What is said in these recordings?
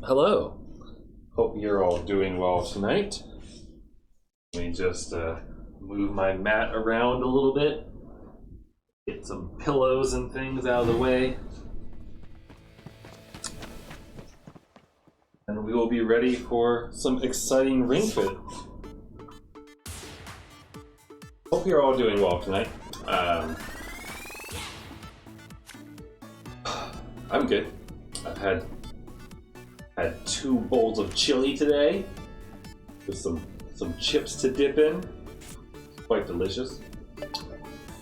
Hello. Hope you're all doing well tonight. Let me just move my mat around a little bit. Get some pillows and things out of the way. And we will be ready for some exciting Ring Fit. Hope you're all doing well tonight. I'm good. I've had 2 bowls of chili today with some chips to dip in. Quite delicious.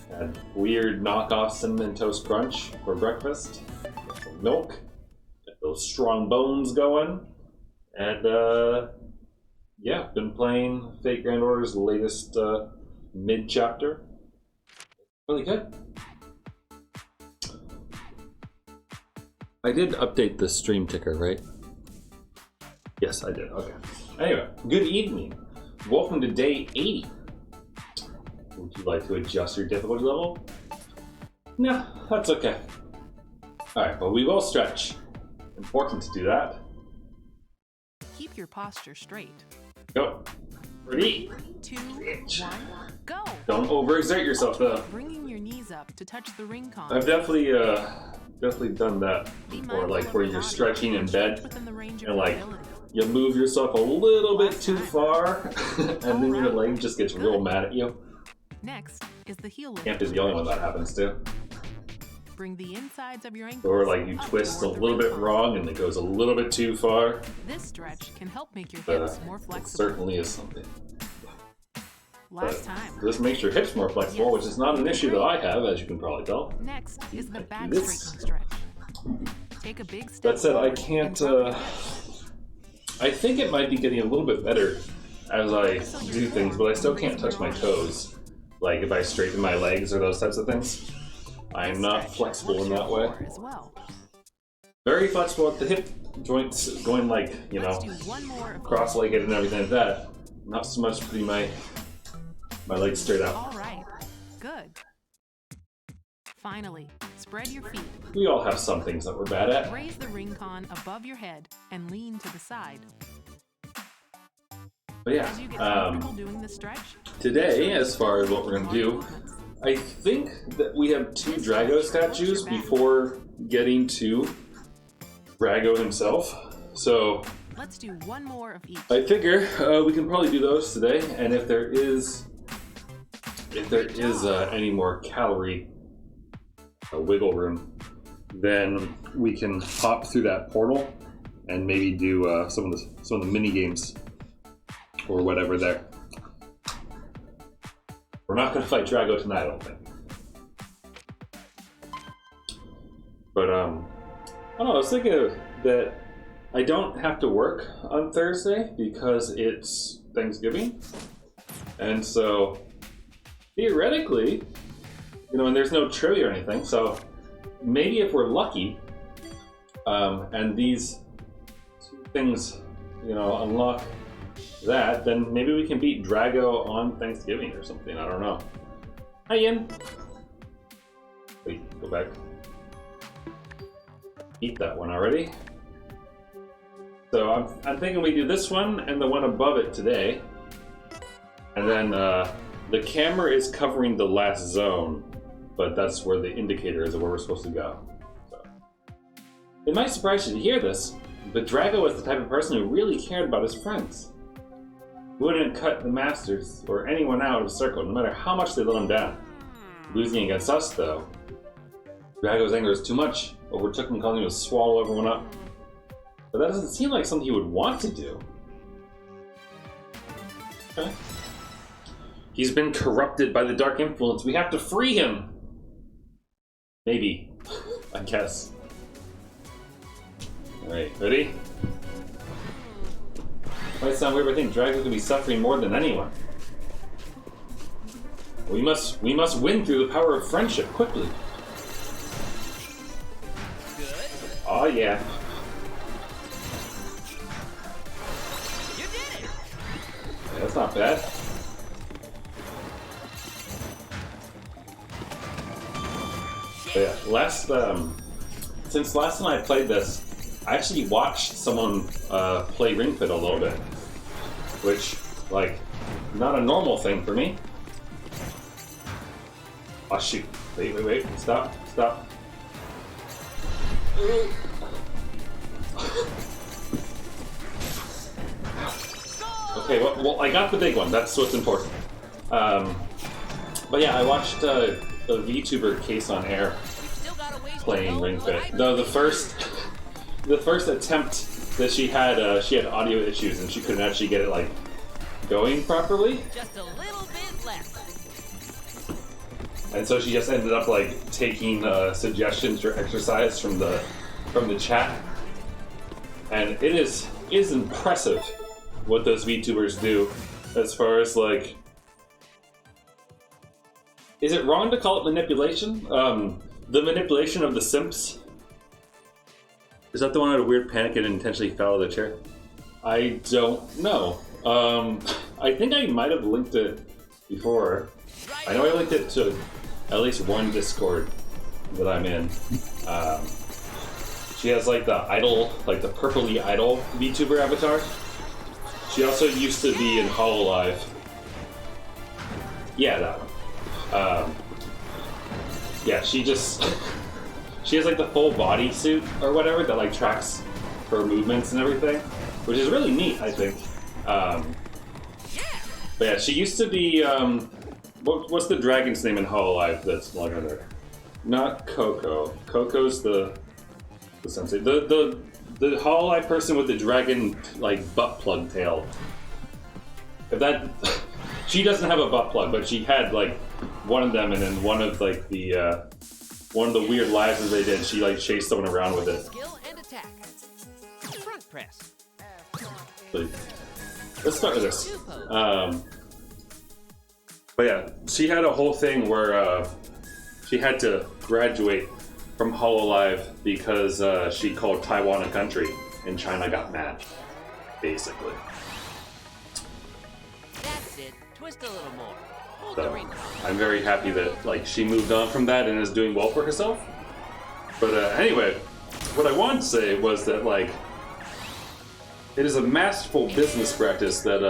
Had weird knockoff cinnamon toast crunch for breakfast. Got some milk. Got those strong bones going. And yeah, been playing Fate Grand Order's latest mid chapter. Really good. I did update the stream ticker, right? Yes, I did. Okay. Anyway, good evening. Welcome to day 80. Would you like to adjust your difficulty level? No, that's okay. Alright, but we will stretch. Important to do that. Keep your posture straight. Go. Ready? 2, 1, go! Don't overexert yourself, though. Bringing your knees up to touch the ring con. I've definitely done that before, like where you're stretching in bed and like you move yourself a little bit too far and then your leg just gets real mad at you. Next is the heel lift. Can't be the only one that happens to. Bring the insides of your ankles. Or like you twist a little bit wrong and it goes a little bit too far. This stretch can help make your hips more flexible. It certainly is something. Last time. This makes your hips more flexible, which is not an issue that I have, as you can probably tell. Next is the back straightening stretch. Take a big step. That said, I can't. I think it might be getting a little bit better as I do things, but I still can't touch my toes. Like if I straighten my legs or those types of things, I'm not flexible in that way. Very flexible at the hip joints, going like, you know, cross-legged and everything like that. Not so much putting my legs straight out. All right, good. Finally, spread your feet. We all have some things that we're bad at. Raise the ring con above your head and lean to the side. But yeah, As you get comfortable doing the stretch, today, as far as what we're going to do, I think that we have 2 Drago statues before getting to Drago himself. So let's do 1 more of each. I figure we can probably do those today, and if there is any more calorie wiggle room, then we can hop through that portal and maybe do some of the mini games or whatever there. We're not going to fight Drago tonight, I don't think. But I don't know. I was thinking that I don't have to work on Thursday because it's Thanksgiving, and so theoretically, you know, and there's no trivia or anything, so maybe if we're lucky, and these 2 things, you know, unlock that, then maybe we can beat Drago on Thanksgiving or something. I don't know. Hi, Ian. Wait, go back. Eat that one already. So I'm thinking we do this one and the one above it today, and then the camera is covering the last zone, but that's where the indicator is of where we're supposed to go. So. It might surprise you to hear this, but Drago was the type of person who really cared about his friends. He wouldn't cut the Masters or anyone out of the circle, no matter how much they let him down. Losing against us, though, Drago's anger is too much, overtook him, causing him to swallow everyone up. But that doesn't seem like something he would want to do. Okay. He's been corrupted by the dark influence. We have to free him! Maybe. I guess. Alright, ready? Might sound weird, but I think Drago could be suffering more than anyone. We must win through the power of friendship, quickly. Good. Oh yeah. You did it! Yeah, that's not bad. But yeah, since last time I played this, I actually watched someone play Ring Fit a little bit, which, like, not a normal thing for me. Oh shoot! Wait! Stop! Okay, well, I got the big one. That's what's important. But yeah, I watched a VTuber Case on Air playing Ring Fit. Though the first attempt that she had audio issues and she couldn't actually get it like going properly. Just a little bit left. And so she just ended up like taking suggestions for exercise from the chat. And it is impressive what those VTubers do as far as like. Is it wrong to call it manipulation? The manipulation of the simps? Is that the one that had a weird panic and intentionally fell out of the chair? I don't know. I think I might have linked it before. I know I linked it to at least one Discord that I'm in. She has like the idol, like the purpley idol VTuber avatar. She also used to be in Hololive. Yeah, that one. Yeah, she has like the full body suit or whatever that like tracks her movements and everything, which is really neat, I think. But yeah, she used to be, what's the dragon's name in Hololive that's no longer there? Not Coco. Coco's the sensei. The Hololive person with the dragon like butt plug tail. If that she doesn't have a butt plug, but she had like one of them, and then one of like the one of the weird lives that they did, she like chased someone around with it. Skill and attack. Front press. Let's start with this. But yeah, she had a whole thing where she had to graduate from Hololive because she called Taiwan a country, and China got mad, basically. That's it. Twist a little more. Hold the So ring. I'm very happy that like she moved on from that and is doing well for herself. But anyway, what I wanted to say was that like it is a masterful business practice that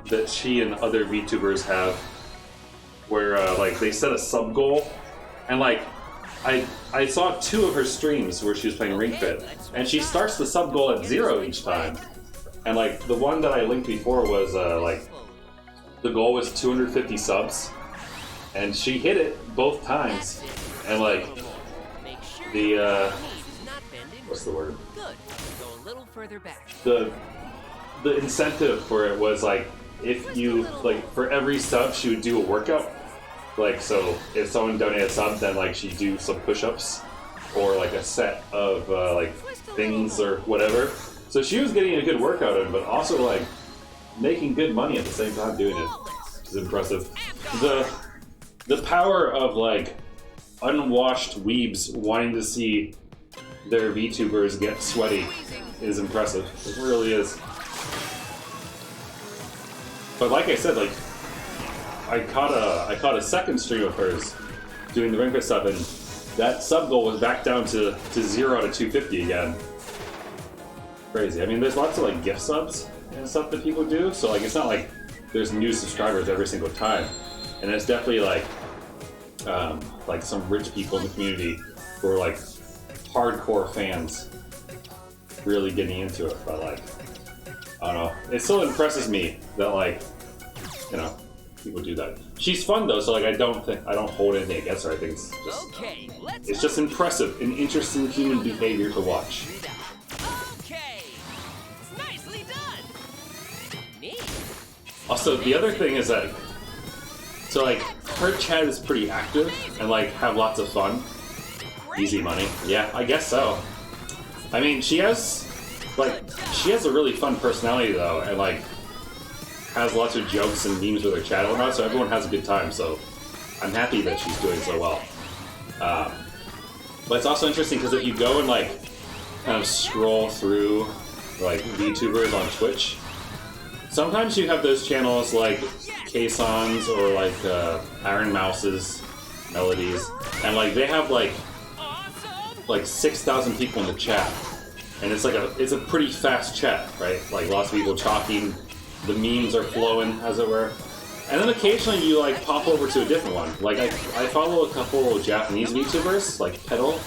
that she and other VTubers have, where like they set a sub goal, and like I saw 2 of her streams where she was playing Ring Fit, and she starts the sub goal at 0 each time, and like the one that I linked before was like the goal was 250 subs, and she hit it both times, and like the what's the word? Good. Go a little further back. The incentive for it was like if you like for every sub she would do a workout. Like so if someone donated a sub, then like she'd do some push-ups or like a set of like things or whatever. So she was getting a good workout in, but also like making good money at the same time doing it, which is impressive. The power of like unwashed weebs wanting to see their VTubers get sweaty is impressive. It really is. But like I said, like I caught a second stream of hers doing the Ring Fit stuff, and that sub goal was back down to 0 out of 250 again. Crazy. I mean, there's lots of like gift subs and stuff that people do, so like it's not like there's new subscribers every single time, and it's definitely like some rich people in the community who are like hardcore fans really getting into it. But like I don't know, it still impresses me that like people do that. She's fun though, so like I don't hold anything against her. I think it's just impressive and interesting human behavior to watch. Okay. Nicely done. Neat. Also, the other thing is that so like her chat is pretty active and like have lots of fun. Easy money. Yeah, I guess so. I mean, she has a really fun personality though, and like has lots of jokes and memes with her chat and whatnot, so everyone has a good time, so I'm happy that she's doing so well. But it's also interesting because if you go and like kind of scroll through like VTubers on Twitch, sometimes you have those channels like Kason's or like Iron Mouse's Melodies, and like they have like 6,000 people in the chat, and it's a pretty fast chat, right? Like lots of people talking, the memes are flowing, as it were. And then occasionally you like pop over to a different one. Like I follow a couple of Japanese VTubers, like Pedal,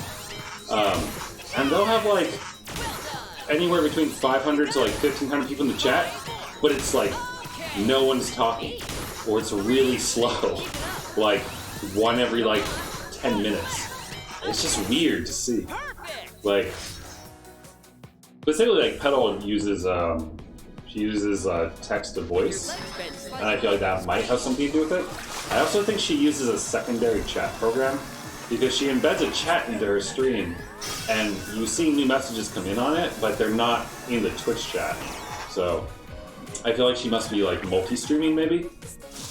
and they'll have like anywhere between 500 to like 1,500 people in the chat, but it's like no one's talking, or it's really slow, like one every like 10 minutes. It's just weird to see. Like, specifically, like Pedal uses she uses text to voice, and I feel like that might have something to do with it. I also think she uses a secondary chat program because she embeds a chat into her stream, and you see new messages come in on it, but they're not in the Twitch chat. So I feel like she must be like multi-streaming maybe,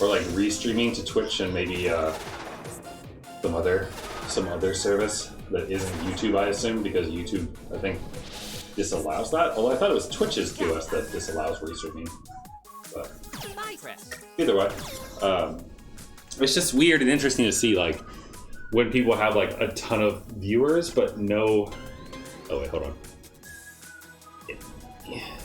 or like restreaming to Twitch and maybe some other service that isn't YouTube, I assume, because YouTube, I think, disallows that. Although I thought it was Twitch's QoS that disallows restreaming. But either way, it's just weird and interesting to see like when people have like a ton of viewers but no. Oh wait, hold on. Yeah.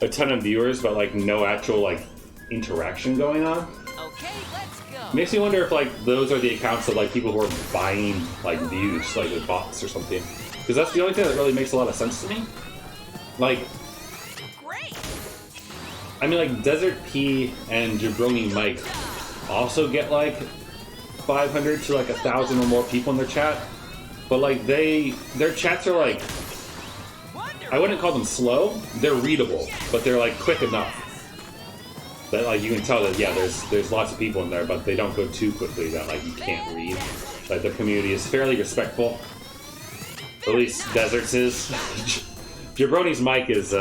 A ton of viewers but like no actual like interaction going on. Okay, let's go. Makes me wonder if like those are the accounts of like people who are buying like views, like with bots or something. Because that's the only thing that really makes a lot of sense to me. Like, Great. I mean, like Desert P and Jabroni Mike also get like 500 to like 1,000 or more people in their chat, but like their chats are like, I wouldn't call them slow. They're readable, but they're like quick enough that like you can tell that yeah, there's lots of people in there, but they don't go too quickly that like you can't read. Like the community is fairly respectful. At least Desert's is. Jabroni's mic is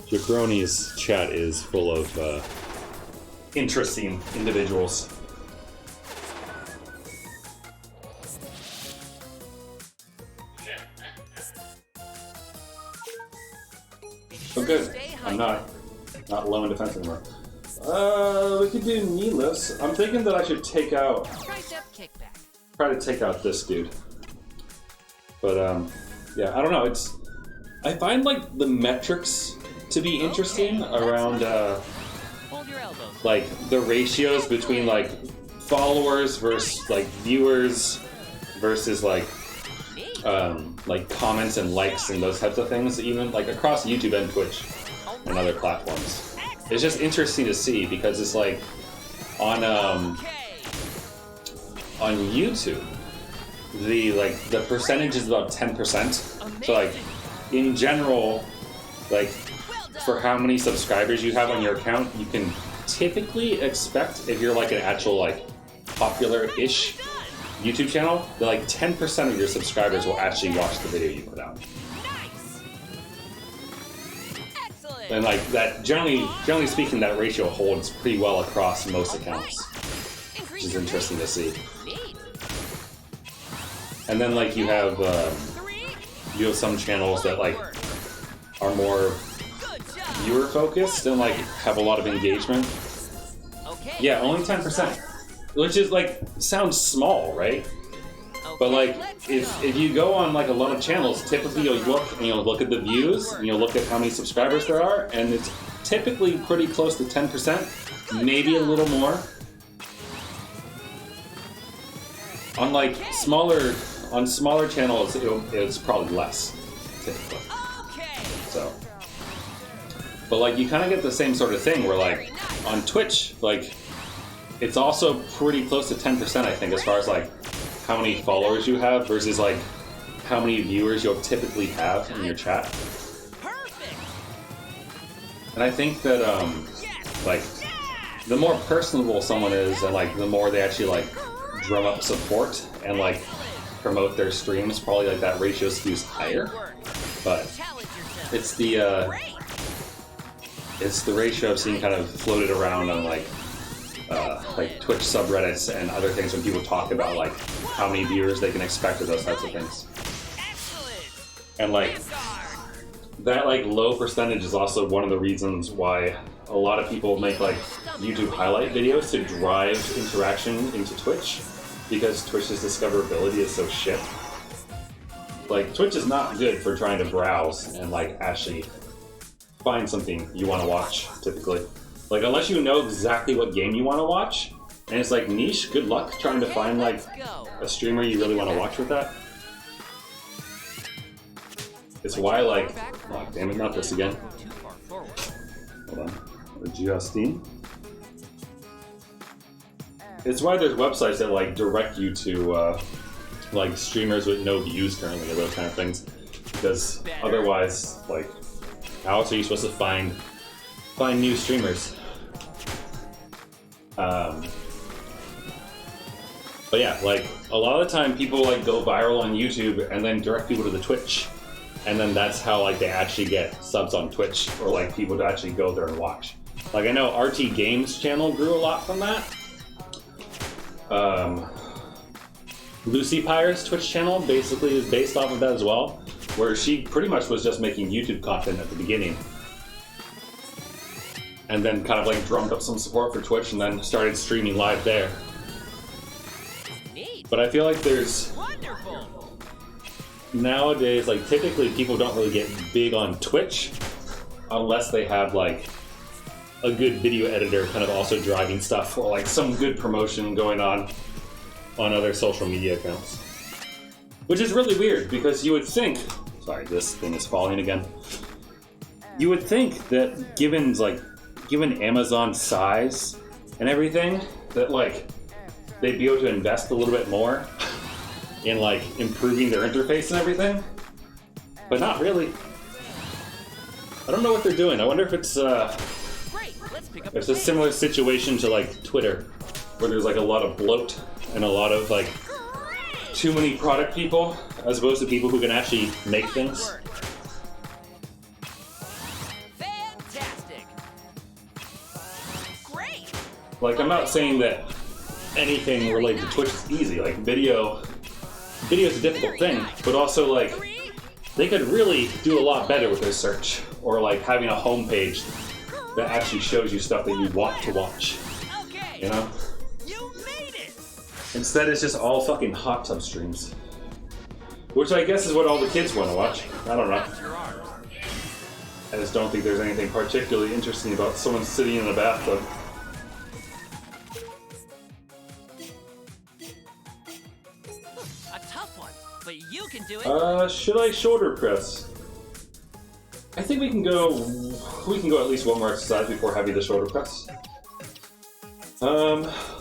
Jabroni's chat is full of interesting individuals. Oh good. I'm not low in defense anymore. We could do kneeless. I'm thinking that I should take out try to take out this dude. But yeah, I don't know. I find like the metrics to be interesting around like the ratios between like followers versus like viewers versus like comments and likes and those types of things, even like across YouTube and Twitch and other platforms. It's just interesting to see because it's like on YouTube the percentage is about 10%. So like in general, like for how many subscribers you have on your account, you can typically expect if you're like an actual like popular-ish YouTube channel, that like 10% of your subscribers will actually watch the video you put out. And like that, generally speaking, that ratio holds pretty well across most accounts, which is interesting to see. And then like you have some channels that like are more viewer focused and like have a lot of engagement. Yeah, only 10%, which is like sounds small, right? But like if you go on like a lot of channels, typically you'll look at the views and you'll look at how many subscribers there are, and it's typically pretty close to 10%, maybe a little more. On like smaller channels, it's probably less, typically. So, but like you kind of get the same sort of thing where like on Twitch, like it's also pretty close to 10%, I think, as far as like how many followers you have versus like how many viewers you'll typically have in your chat. And I think that like the more personable someone is and like the more they actually like drum up support and like promote their streams, probably like that ratio skews higher. But it's the ratio I've seen kind of floated around on like Twitch subreddits and other things when people talk about like how many viewers they can expect or those types of things. And like that like low percentage is also one of the reasons why a lot of people make like YouTube highlight videos to drive interaction into Twitch, because Twitch's discoverability is so shit. Like, Twitch is not good for trying to browse and, like, actually find something you want to watch, typically. Like, unless you know exactly what game you want to watch, and it's, like, niche, good luck trying to find, like, a streamer you really want to watch with that. It's why, like... Oh, damn it, not this again. Hold on. Adjusting. It's why there's websites that, like, direct you to, like, streamers with no views currently, or those kind of things. Because otherwise, like, how else are you supposed to find new streamers? But yeah, like, a lot of the time people, like, go viral on YouTube and then direct people to the Twitch. And then that's how, like, they actually get subs on Twitch, or, like, people to actually go there and watch. Like, I know RT Games channel grew a lot from that. Lucy Pyre's Twitch channel basically is based off of that as well, where she pretty much was just making YouTube content at the beginning. And then kind of, like, drummed up some support for Twitch and then started streaming live there. But I feel like there's... Nowadays, like, typically people don't really get big on Twitch unless they have, like, a good video editor kind of also driving stuff, or, like, some good promotion going on other social media accounts. Which is really weird, because you would think... Sorry, this thing is falling again. You would think that given Amazon's size and everything, that, like, they'd be able to invest a little bit more in, like, improving their interface and everything, but not really. I don't know what they're doing. I wonder if it's a similar situation to, like, Twitter, where there's, like, a lot of bloat and a lot of, like, too many product people as opposed to people who can actually make things. Fantastic. Great. Like, I'm not saying that anything related to Twitch is easy. Like, video is a difficult thing, but also, like, they could really do a lot better with their search, or, like, having a homepage that actually shows you stuff that you want to watch. You know? You made it. Instead, it's just all fucking hot tub streams, which I guess is what all the kids want to watch. I don't know. I just don't think there's anything particularly interesting about someone sitting in a bathtub. A tough one, but you can do it. Should I shoulder press? I think we can go at least one more exercise before heavy the shoulder press.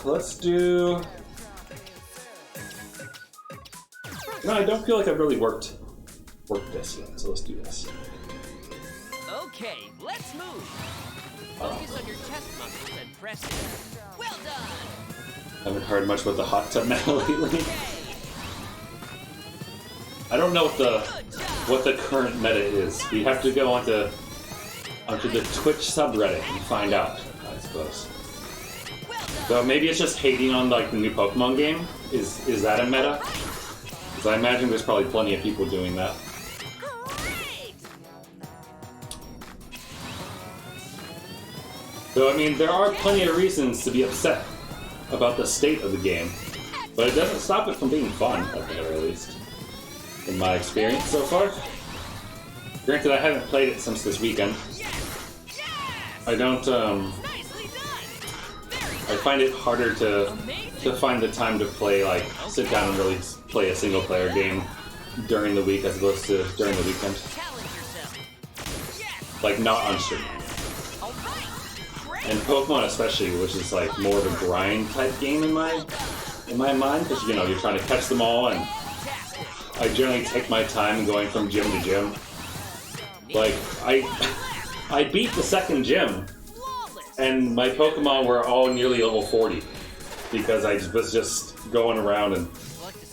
Let's do... No, I don't feel like I've really worked this yet, so let's do this. Okay, let's move. Focus on your chest muscles and press it. Well done. Haven't heard much about the hot tub now lately. I don't know what the current meta is. We have to go onto the Twitch subreddit and find out, I suppose. So maybe it's just hating on, like, the new Pokemon game. Is that a meta? Because I imagine there's probably plenty of people doing that. So I mean, there are plenty of reasons to be upset about the state of the game, but it doesn't stop it from being fun, at the very least. In my experience so far. Granted, I haven't played it since this weekend. I don't, I find it harder to find the time to play, like, sit down and really play a single player game during the week as opposed to during the weekend. Like, not on stream. And Pokemon especially, which is, like, more of a grind type game in my mind, because, you know, you're trying to catch them all, and I generally take my time going from gym to gym. Like, I beat the second gym, and my Pokemon were all nearly level 40, because I was just going around and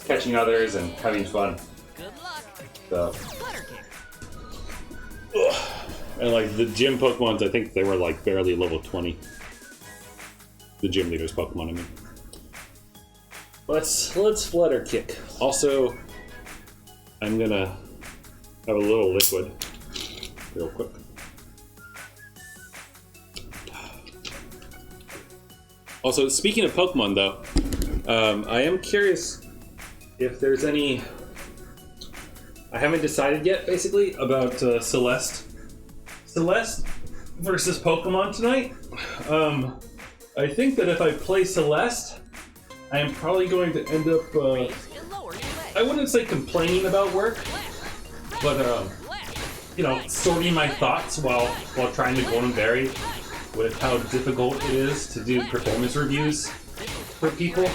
catching others and having fun. So. And, like, the gym Pokemons, I think they were, like, barely level 20. The gym leader's Pokemon, I mean. Let's Flutter Kick. Also, I'm gonna have a little liquid real quick. Also, speaking of Pokemon, though, I am curious if there's any I haven't decided yet, basically, about Celeste versus Pokemon tonight. I think that if I play Celeste, I am probably going to end up, I wouldn't say complaining about work, but, you know, sorting my thoughts while trying to go and vary with how difficult it is to do performance reviews for people,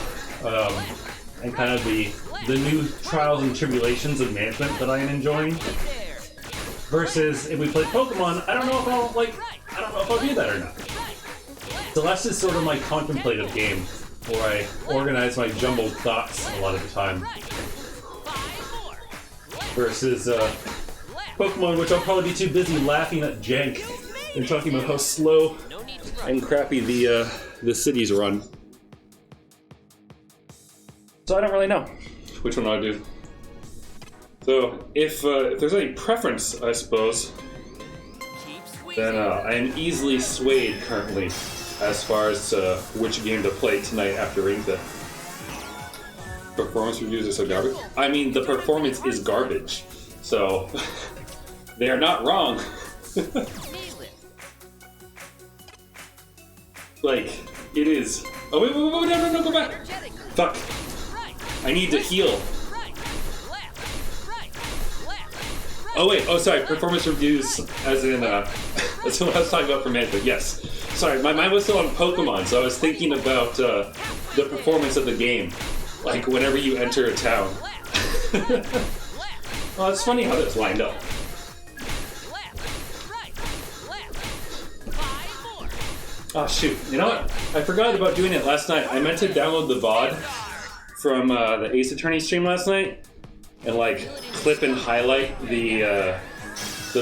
and kind of the new trials and tribulations of management that I am enjoying. Versus if we play Pokemon, I don't know if I'll do that or not. Celeste is sort of my contemplative game, where I organize my jumbled thoughts a lot of the time. Versus Pokemon, which I'll probably be too busy laughing at jank and talking about how slow and crappy the cities run. So I don't really know which one I'll do. So if there's any preference, I suppose, then I am easily swayed currently as far as which game to play tonight after Ring Fit. Performance reviews are so garbage. I mean, the performance is garbage, so they are not wrong. Like, it is. Oh, wait, no, go back. Fuck. I need to heal. Oh, wait, sorry, performance reviews, as in, that's what I was talking about for management, yes. Sorry, my mind was still on Pokemon, so I was thinking about the performance of the game. Like, whenever you enter a town. Well, it's funny how that's lined up. Oh, shoot. You know what? I forgot about doing it last night. I meant to download the VOD from the Ace Attorney stream last night and, like, clip and highlight the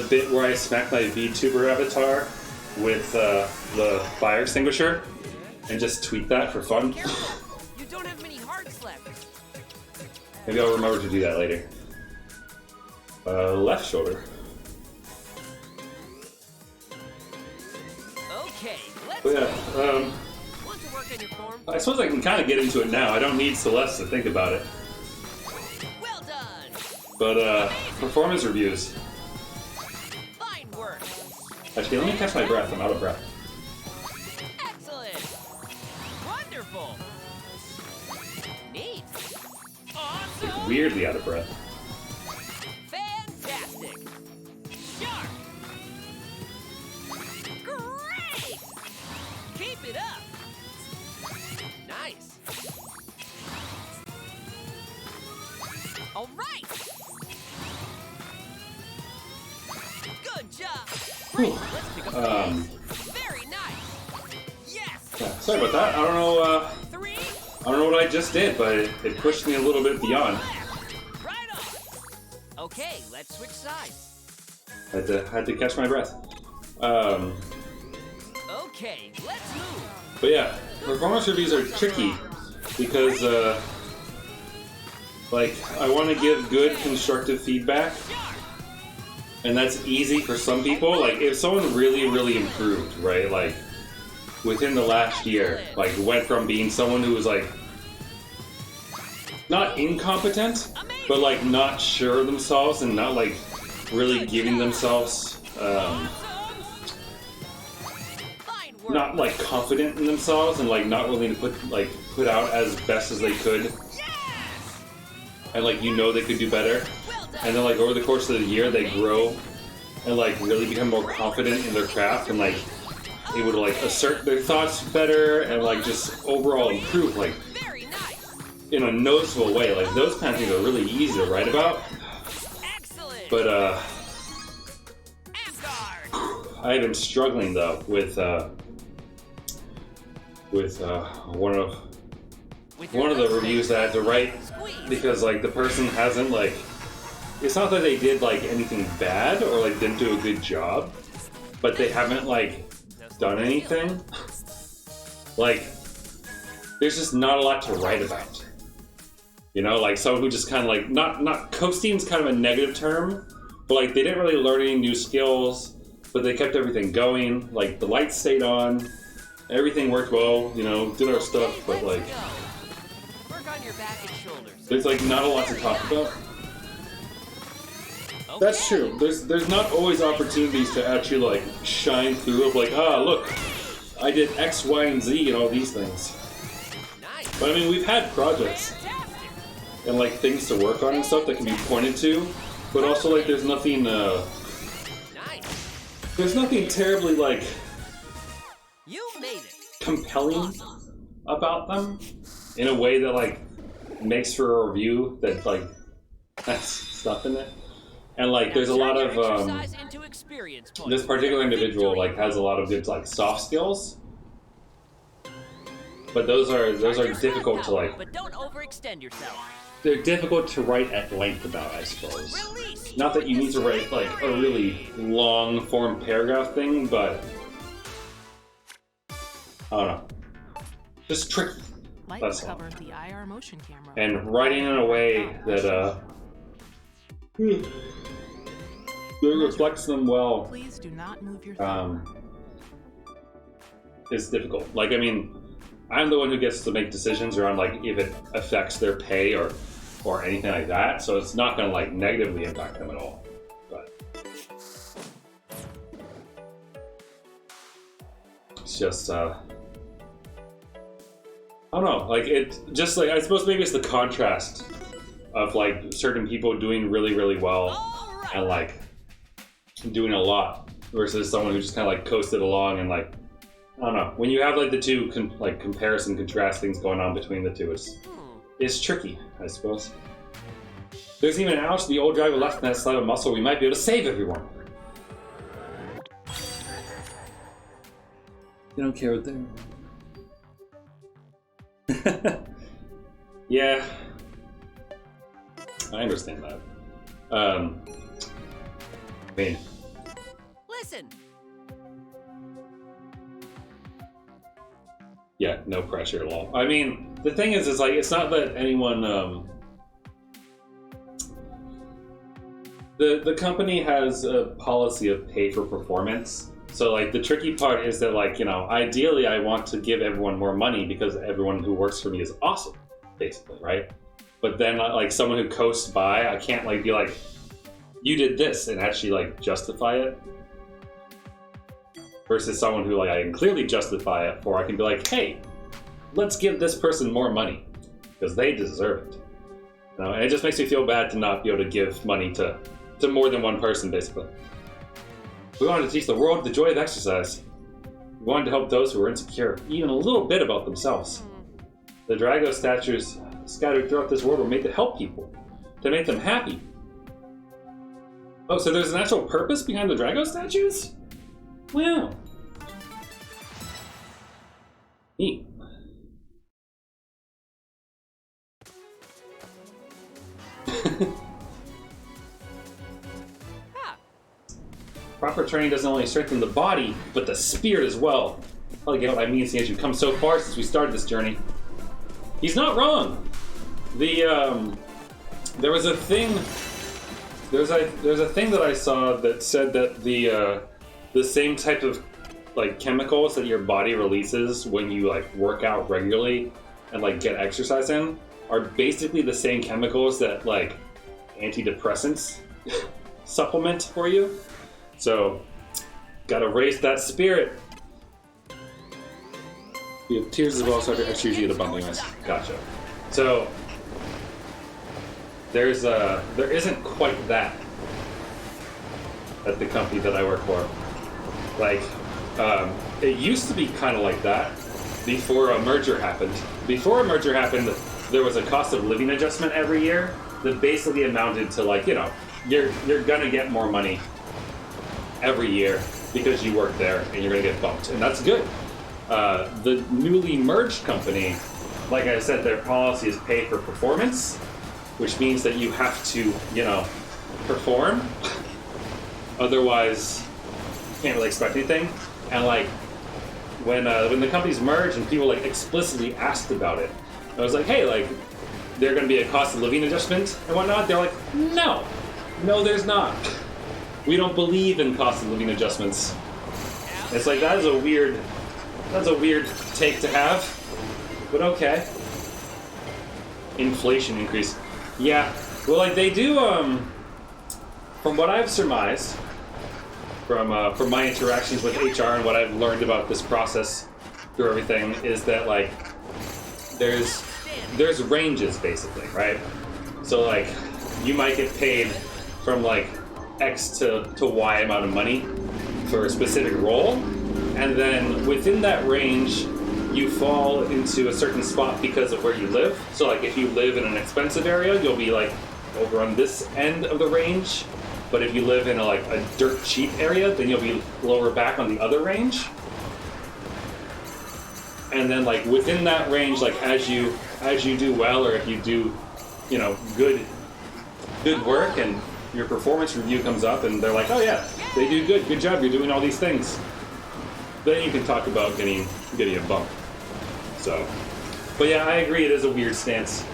bit where I smacked my VTuber avatar with the fire extinguisher and just tweet that for fun. You don't have many hearts left. Maybe I'll remember to do that later. Left shoulder. Okay, let's But yeah, want to work on your form? I suppose I can kind of get into it now. I don't need Celeste to think about it. Well done. But, performance reviews. Fine work. Actually, let me catch my breath. I'm out of breath. Excellent. Wonderful. Neat. Awesome. Weirdly out of breath. Fantastic. Sharp. Great. Keep it up. Nice. All right. Good job. Great. Let's pick up the pace. Very nice. Yes. Yeah, sorry about that. I don't know. 3. I don't know what I just did, but it pushed me a little bit beyond. Right on. Okay, let's switch sides. Had to catch my breath. Okay, let's move. But yeah, performance reviews are tricky because, like, I want to give good constructive feedback, and that's easy for some people. Like, if someone really improved, right? Like, within the last year, like, went from being someone who was like not incompetent, but like not sure of themselves and not like really giving themselves not like confident in themselves and like not willing to put out as best as they could, and like they could do better, and then like over the course of the year they grow and like really become more confident in their craft and like able to like assert their thoughts better and like just overall improve like in a noticeable way. Like those kind of things are really easy to write about. But I have been struggling though with one of the reviews that I had to write because like the person hasn't like, it's not that they did like anything bad or like didn't do a good job, but they haven't like done anything. Like there's just not a lot to write about. You know, like someone who just kind of like, not coasting's kind of a negative term, but like they didn't really learn any new skills, but they kept everything going. Like the lights stayed on, everything worked well, you know, did our stuff, but like Work on your back and shoulders. there's like not a lot to talk about. That's true. There's not always opportunities to actually like shine through of like, ah, look, I did X, Y, and Z and all these things. Nice. But I mean, we've had projects Fantastic. and like things to work on and stuff that can be pointed to, but also like there's nothing Nice. there's nothing terribly like You made it. compelling about them in a way that like makes for a review that like has stuff in it. And like there's a lot of Exercise into experience points. this particular individual Victory. like has a lot of good like soft skills, but those are Charge your difficult to spell power, like But don't overextend yourself. they're difficult to write at length about, I suppose. Release. Not that you need to write like a really long form paragraph thing, but I don't know, just tricky. Light That's all. covered the IR motion camera. And writing in a way that reflects them well Please do not move your thumb. is difficult. Like, I mean, I'm the one who gets to make decisions around like if it affects their pay or anything like that, so it's not going to like negatively impact them at all. But it's just I don't know, like it just like I suppose maybe it's the contrast of like certain people doing really, really well All right. and like doing a lot versus someone who just kind of like coasted along and like I don't know. When you have like the two comparison contrast things going on between the two, it's tricky, I suppose. There's even an ounce of the old driver left in that slab of muscle. We might be able to save everyone. They don't care what they're. Yeah, I understand that. I mean, Listen. yeah, no pressure at all. I mean, the thing is like, it's not that anyone, the company has a policy of pay for performance. So like, the tricky part is that like, you know, ideally I want to give everyone more money because everyone who works for me is awesome, basically, right? But then like someone who coasts by, I can't like be like, you did this and actually like justify it. Versus someone who like I can clearly justify it for, I can be like, hey, let's give this person more money because they deserve it. You know, and it just makes me feel bad to not be able to give money to more than one person, basically. We wanted to teach the world the joy of exercise. We wanted to help those who were insecure, even a little bit about themselves. The Drago statues scattered throughout this world were made to help people, to make them happy. Oh, so there's an actual purpose behind the Drago statues? Wow. Neat. Proper training doesn't only strengthen the body, but the spirit as well. Probably get what I mean, seeing as you've come so far since we started this journey. He's not wrong. There was a thing. There's a thing that I saw that said that the same type of like chemicals that your body releases when you like work out regularly and like get exercise in are basically the same chemicals that like antidepressants supplement for you. So, gotta raise that spirit. You have tears as well, so I usually get a bumping noise. Gotcha. So, there isn't quite that at the company that I work for. Like, it used to be kind of like that before a merger happened. Before a merger happened, there was a cost of living adjustment every year that basically amounted to like, you know, you're gonna get more money every year because you work there and you're gonna get bumped, and that's good. The newly merged company, like I said, their policy is pay for performance, which means that you have to, you know, perform. Otherwise, you can't really expect anything. And like, when the companies merged and people like explicitly asked about it, I was like, hey, like, there's gonna be a cost of living adjustment and whatnot. They're like, no, there's not. We don't believe in cost of living adjustments. It's like, that's a weird take to have, but okay. Inflation increase. Yeah, well, like they do, from what I've surmised from my interactions with HR and what I've learned about this process through everything is that like there's ranges basically, right? So like you might get paid from like X to Y amount of money for a specific role, and then within that range you fall into a certain spot because of where you live. So like if you live in an expensive area, you'll be like over on this end of the range, but if you live in a dirt cheap area, then you'll be lower back on the other range. And then like within that range, like as you do well, or if you do, you know, good work and your performance review comes up and they're like, oh yeah, they do good job, you're doing all these things, then you can talk about getting a bump. So, but yeah, I agree, it is a weird stance.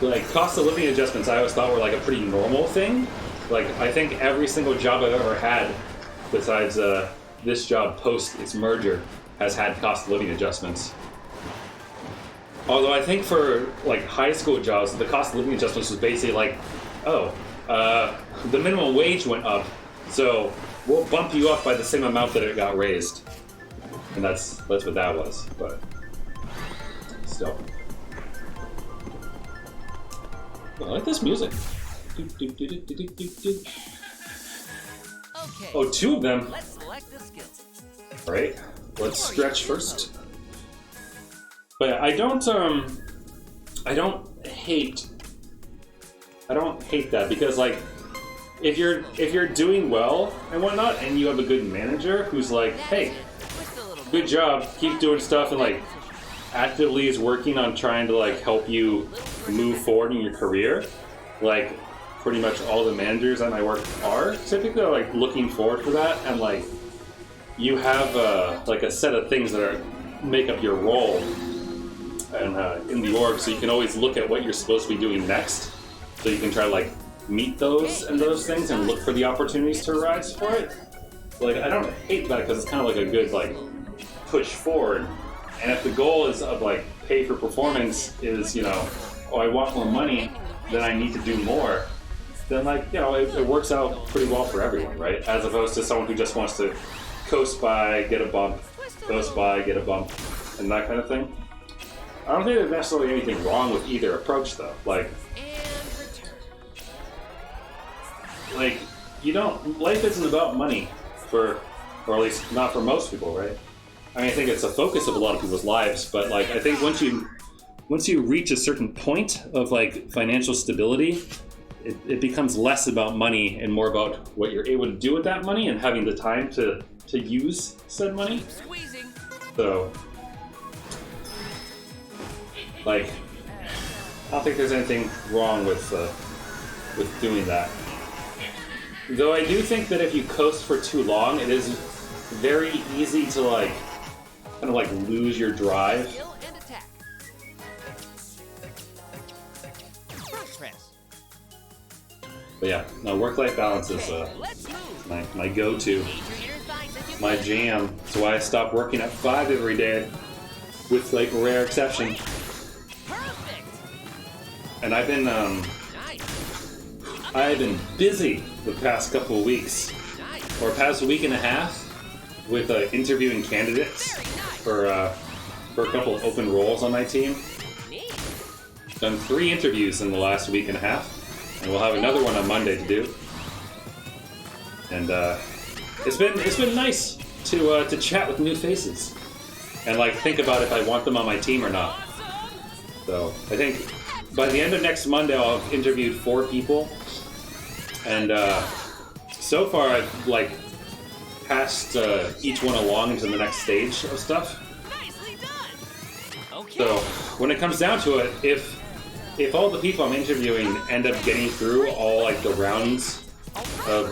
Like cost of living adjustments, I always thought were like a pretty normal thing. Like I think every single job I've ever had, besides this job post its merger, has had cost of living adjustments. Although I think for like high school jobs, the cost of living adjustments was basically like, oh, the minimum wage went up, so we'll bump you up by the same amount that it got raised. And that's what that was, but still. I like this music. Okay. Oh, two of them. Let's select the skill. Right. Let's stretch first. But I don't hate that, because like if you're doing well and whatnot, and you have a good manager who's like, hey, good job, keep doing stuff, and like actively is working on trying to like help you move forward in your career, like pretty much all the managers at my work are typically like looking forward for that, and like you have like a set of things that make up your role and in the org, so you can always look at what you're supposed to be doing next, so you can try to like meet those things and look for the opportunities to arise for it. Like I don't hate that, because it's kind of like a good like push forward. And if the goal is of like pay for performance is, you know, oh, I want more money, then I need to do more, then like, you know, it works out pretty well for everyone, right? As opposed to someone who just wants to coast by, get a bump, coast by, get a bump, and that kind of thing. I don't think there's necessarily anything wrong with either approach though. Like you don't, life isn't about money or at least not for most people, right? I mean, I think it's a focus of a lot of people's lives, but like I think once you reach a certain point of like financial stability, it becomes less about money and more about what you're able to do with that money and having the time to use said money. So, like, I don't think there's anything wrong with doing that. Though I do think that if you coast for too long, it is very easy to like kind of like lose your drive. But yeah, no, work-life balance is my go-to, my jam. That's why I stopped working at 5 every day, with like rare exception. And I've been busy the past couple of weeks, or past week and a half, with interviewing candidates for a couple of open roles on my team. Done 3 interviews in the last week and a half, and we'll have another one on Monday to do. And it's been nice to chat with new faces and like think about if I want them on my team or not. So I think by the end of next Monday I'll have interviewed 4 people, and so far I've like passed each one along into the next stage of stuff. So when it comes down to it, if all the people I'm interviewing end up getting through all like the rounds of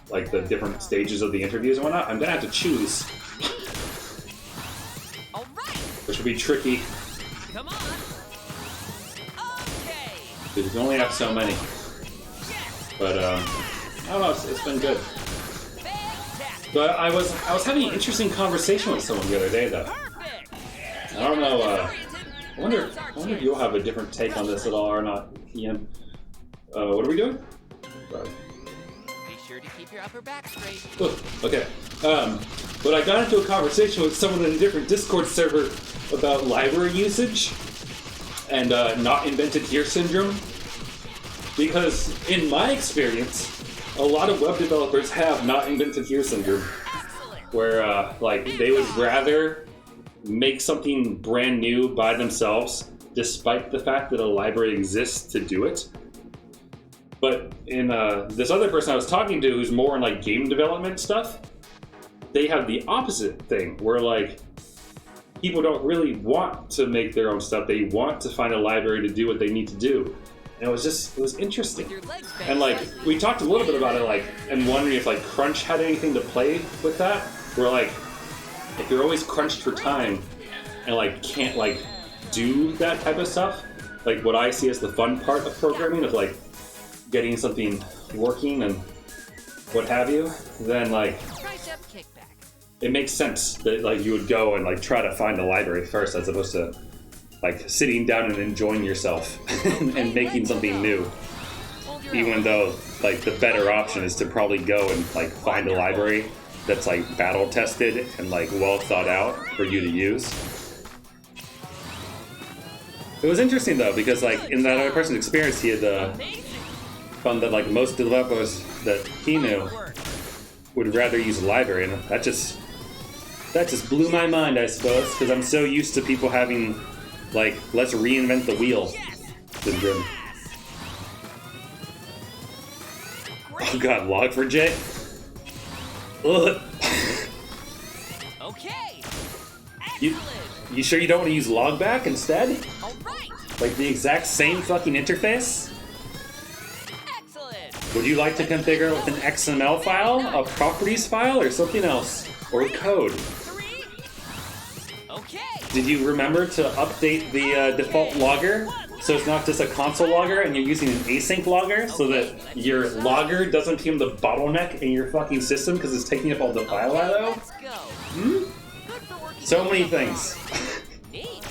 like the different stages of the interviews and whatnot, I'm gonna have to choose, which will be tricky. Come on. Okay. Because you can only have so many. But I don't know, it's been good. But I was having an interesting conversation with someone the other day though. I don't know I wonder if you'll have a different take on this at all or not, Ian. What are we doing? Sorry. Be sure to keep your upper back straight. Oh, okay. But I got into a conversation with someone in a different Discord server about library usage and not invented here syndrome. Because in my experience, a lot of web developers have not invented here syndrome. Where, like, they would rather make something brand new by themselves, despite the fact that a library exists to do it. But in this other person I was talking to, who's more in like game development stuff, they have the opposite thing, where like people don't really want to make their own stuff. They want to find a library to do what they need to do. And it was interesting. And like we talked a little bit about it, like, and wondering if like crunch had anything to play with that. Where like if you're always crunched for time and like can't like do that type of stuff, like what I see as the fun part of programming, of like getting something working and what have you, then like it makes sense that like you would go and like try to find a library first, as opposed to like sitting down and enjoying yourself and making something new. Even though like the better option is to probably go and like find a library that's like battle tested and like well thought out for you to use. It was interesting though, because like in that other person's experience, he had found that like most developers that he knew would rather use a library, and that just blew my mind, I suppose, because I'm so used to people having like let's reinvent the wheel syndrome. Oh god, Log4j. Ugh. Okay. You sure you don't want to use logback instead? All right. Like the exact same fucking interface? Excellent. Would you like to configure it with an XML file, a properties file, or something else? Or code? 3. Okay. Did you remember to update the default logger so it's not just a console logger and you're using an async logger so that your logger doesn't become the bottleneck in your fucking system because it's taking up all the file I/O? Let's go. Hmm? So many things. Neat.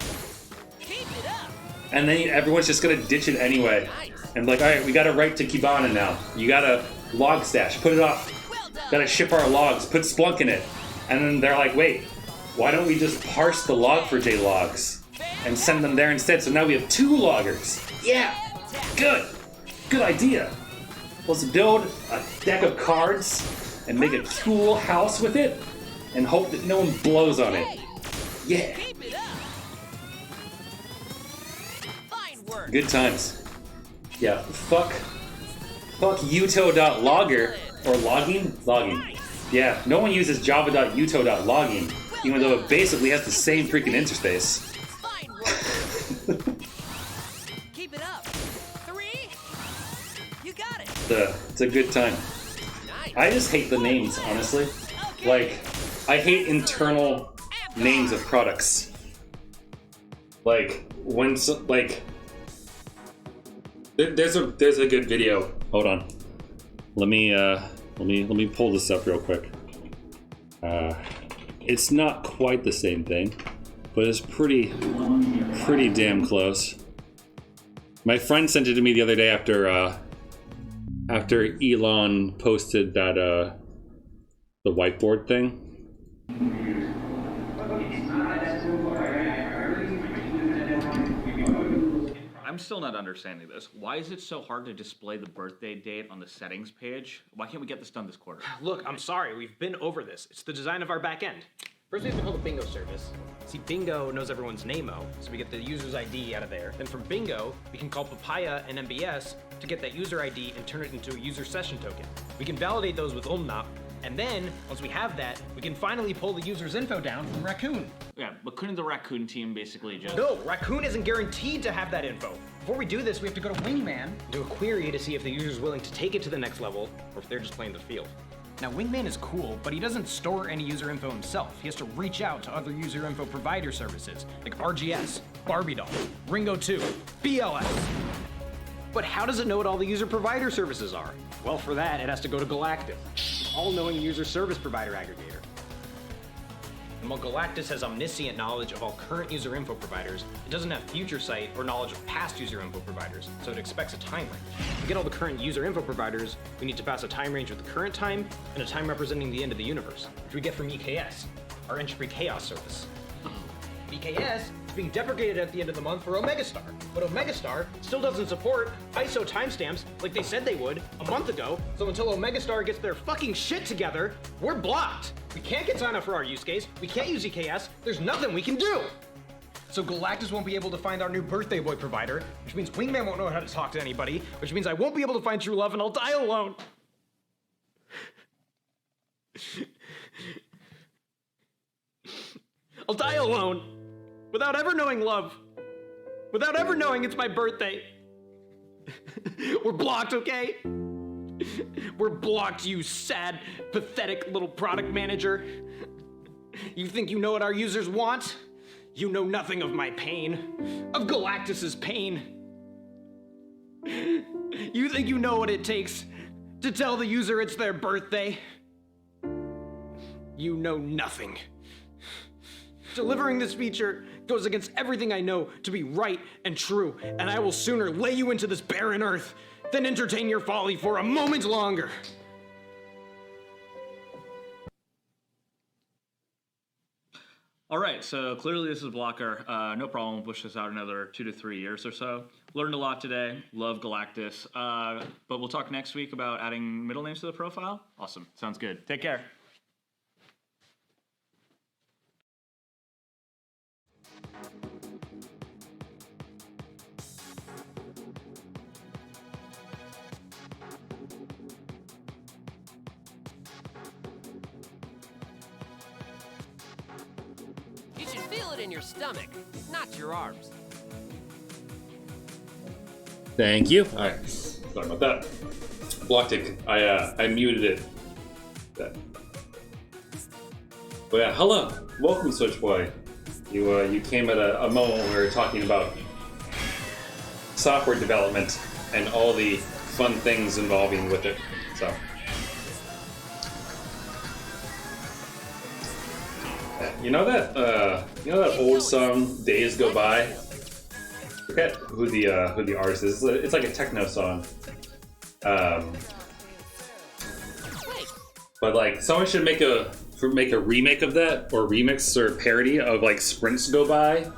Keep it up. And then everyone's just gonna ditch it anyway. And like, alright, we gotta write to Kibana now. You gotta log stash, put it up. Well done. Gotta ship our logs, put Splunk in it. And then they're like, wait, why don't we just parse the Log4j logs and send them there instead? So now we have 2 loggers. Yeah, good idea. Let's build a deck of cards and make a cool house with it and hope that no one blows on it. Yeah, Keep it up. Fine work. good times. Yeah, fuck uto.logger or logging. Yeah, no one uses java.uto.logging, even though it basically has the same freaking interface. Fine work. Keep it up. 3. You got it. It's a good time. Nice. I just hate the names, honestly. Okay. Like, I hate internal names of products. Like, when there's a good video. Hold on. Let me pull this up real quick. It's not quite the same thing, but it's pretty damn close. My friend sent it to me the other day after Elon posted that the whiteboard thing. I'm still not understanding this. Why is it so hard to display the birthday date on the settings page? Why can't we get this done this quarter? Look, I'm sorry, we've been over this. It's the design of our back end. First we have to call the bingo service. See, bingo knows everyone's name-o, so we get the user's ID out of there. Then from bingo, we can call Papaya and MBS to get that user ID and turn it into a user session token. We can validate those with Omnop, and then, once we have that, we can finally pull the user's info down from Raccoon. Yeah, but couldn't the Raccoon team basically just... No, Raccoon isn't guaranteed to have that info. Before we do this, we have to go to Wingman, do a query to see if the user's willing to take it to the next level, or if they're just playing the field. Now, Wingman is cool, but he doesn't store any user info himself. He has to reach out to other user info provider services, like RGS, Barbie Doll, Ringo2, BLS. But how does it know what all the user provider services are? Well, for that, it has to go to Galactic, all-knowing user service provider aggregator. And while Galactus has omniscient knowledge of all current user info providers, it doesn't have future sight or knowledge of past user info providers, so it expects a time range. To get all the current user info providers, we need to pass a time range with the current time and a time representing the end of the universe, which we get from EKS, our entropy chaos service. EKS is being deprecated at the end of the month for Omegastar, but Omegastar still doesn't support ISO timestamps like they said they would a month ago, so until Omegastar gets their fucking shit together, we're blocked! We can't get signed up for our use case, we can't use EKS, there's nothing we can do! So Galactus won't be able to find our new birthday boy provider, which means Wingman won't know how to talk to anybody, which means I won't be able to find true love and I'll die alone! I'll die alone! Without ever knowing love. Without ever knowing it's my birthday. We're blocked, okay? We're blocked, you sad, pathetic little product manager. You think you know what our users want? You know nothing of my pain. Of Galactus's pain. You think you know what it takes to tell the user it's their birthday? You know nothing. Delivering this feature goes against everything I know to be right and true, and I will sooner lay you into this barren earth than entertain your folly for a moment longer. All right, so clearly this is Blocker. No problem. We'll push this out another 2 to 3 years or so. Learned a lot today. Love Galactus. But we'll talk next week about adding middle names to the profile. Awesome. Sounds good. Take care. You should feel it in your stomach, not your arms. Thank you. All right. Sorry about that. Blocked it. I muted it. But yeah, hello. Welcome, Switchboy. You came at a moment when we were talking about software development and all the fun things involving with it. So. You know that old song "Days Go By"? I forget who the artist is. It's like a techno song. But like someone should make a remake of that, or remix or parody of like "Sprints Go By."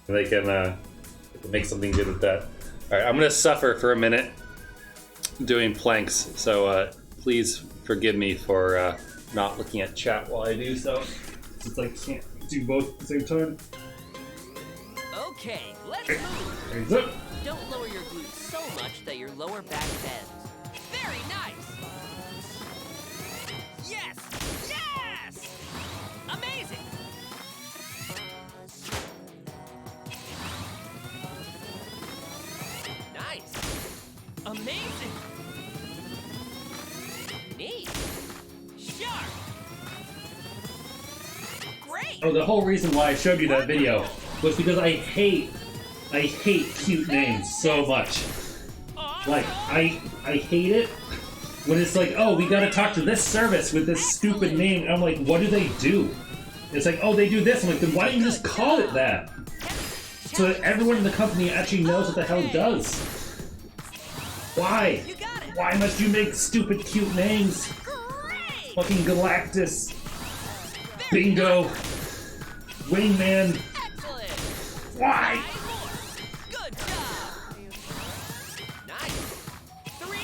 And they can make something good with that. All right, I'm gonna suffer for a minute doing planks, so please forgive me for not looking at chat while I do so, since I can't do both at the same time. Okay, let's move. Hands up. Don't lower your glutes so much that your lower back bends. Very nice. Yes! Yes! Amazing! Nice! Amazing! Neat! Sharp! Great! Oh, the whole reason why I showed you that video was because I hate cute names so much. Like, I hate it when it's like, oh, we gotta talk to this service with this stupid name. And I'm like, what do they do? It's like, oh, they do this. I'm like, then why don't you just call it that? So that everyone in the company actually knows what the hell it does. Why? Why must you make stupid cute names? Fucking Galactus. Bingo. Wingman. Excellent! Why? Good job! Nice! 3!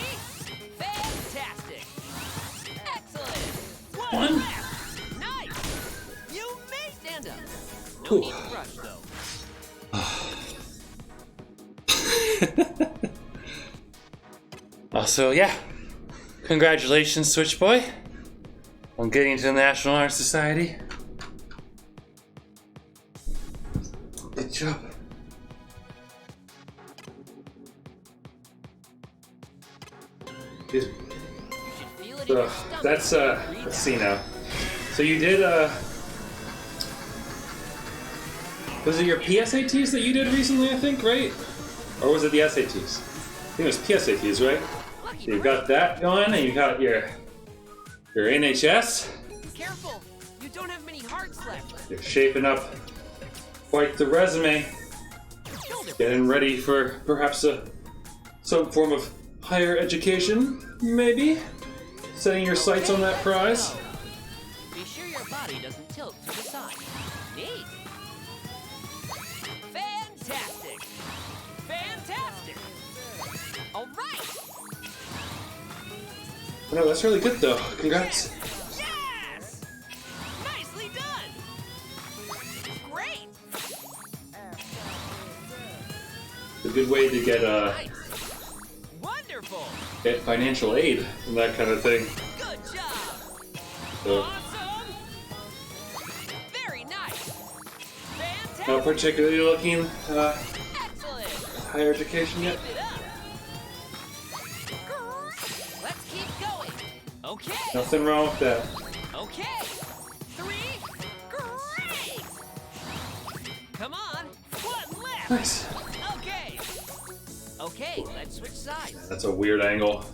Fantastic! Excellent! One. Left. Nice! You may stand up. No need to rush, though. So yeah, congratulations, Switchboy, on getting into the National Honor Society. Good job. You should feel it in your stomach. That's let's see now. So you did was it your PSATs that you did recently, I think, right? Or was it the SATs? I think it was PSATs, right? So you've got that going, and you got your NHS. Careful! don't have many hearts left. You're shaping up quite the resume. Shoulder. Getting ready for perhaps some form of higher education, maybe? Setting your sights on that prize? Be sure your body doesn't tilt to the side. Neat. Fantastic. Fantastic. All right. No, that's really good though. Congrats. Yes. Nicely done. Great. It's a good way to get Nice. Wonderful. get financial aid and that kind of thing. Good job. So, Awesome. Very nice. Fantastic. not particularly looking Excellent. higher education yet. Keep it up. Let's keep going. Okay. Nothing wrong with that. Okay. 3. Great. Come on. 1 left. Nice. Okay. Okay, let's switch sides. That's a weird angle.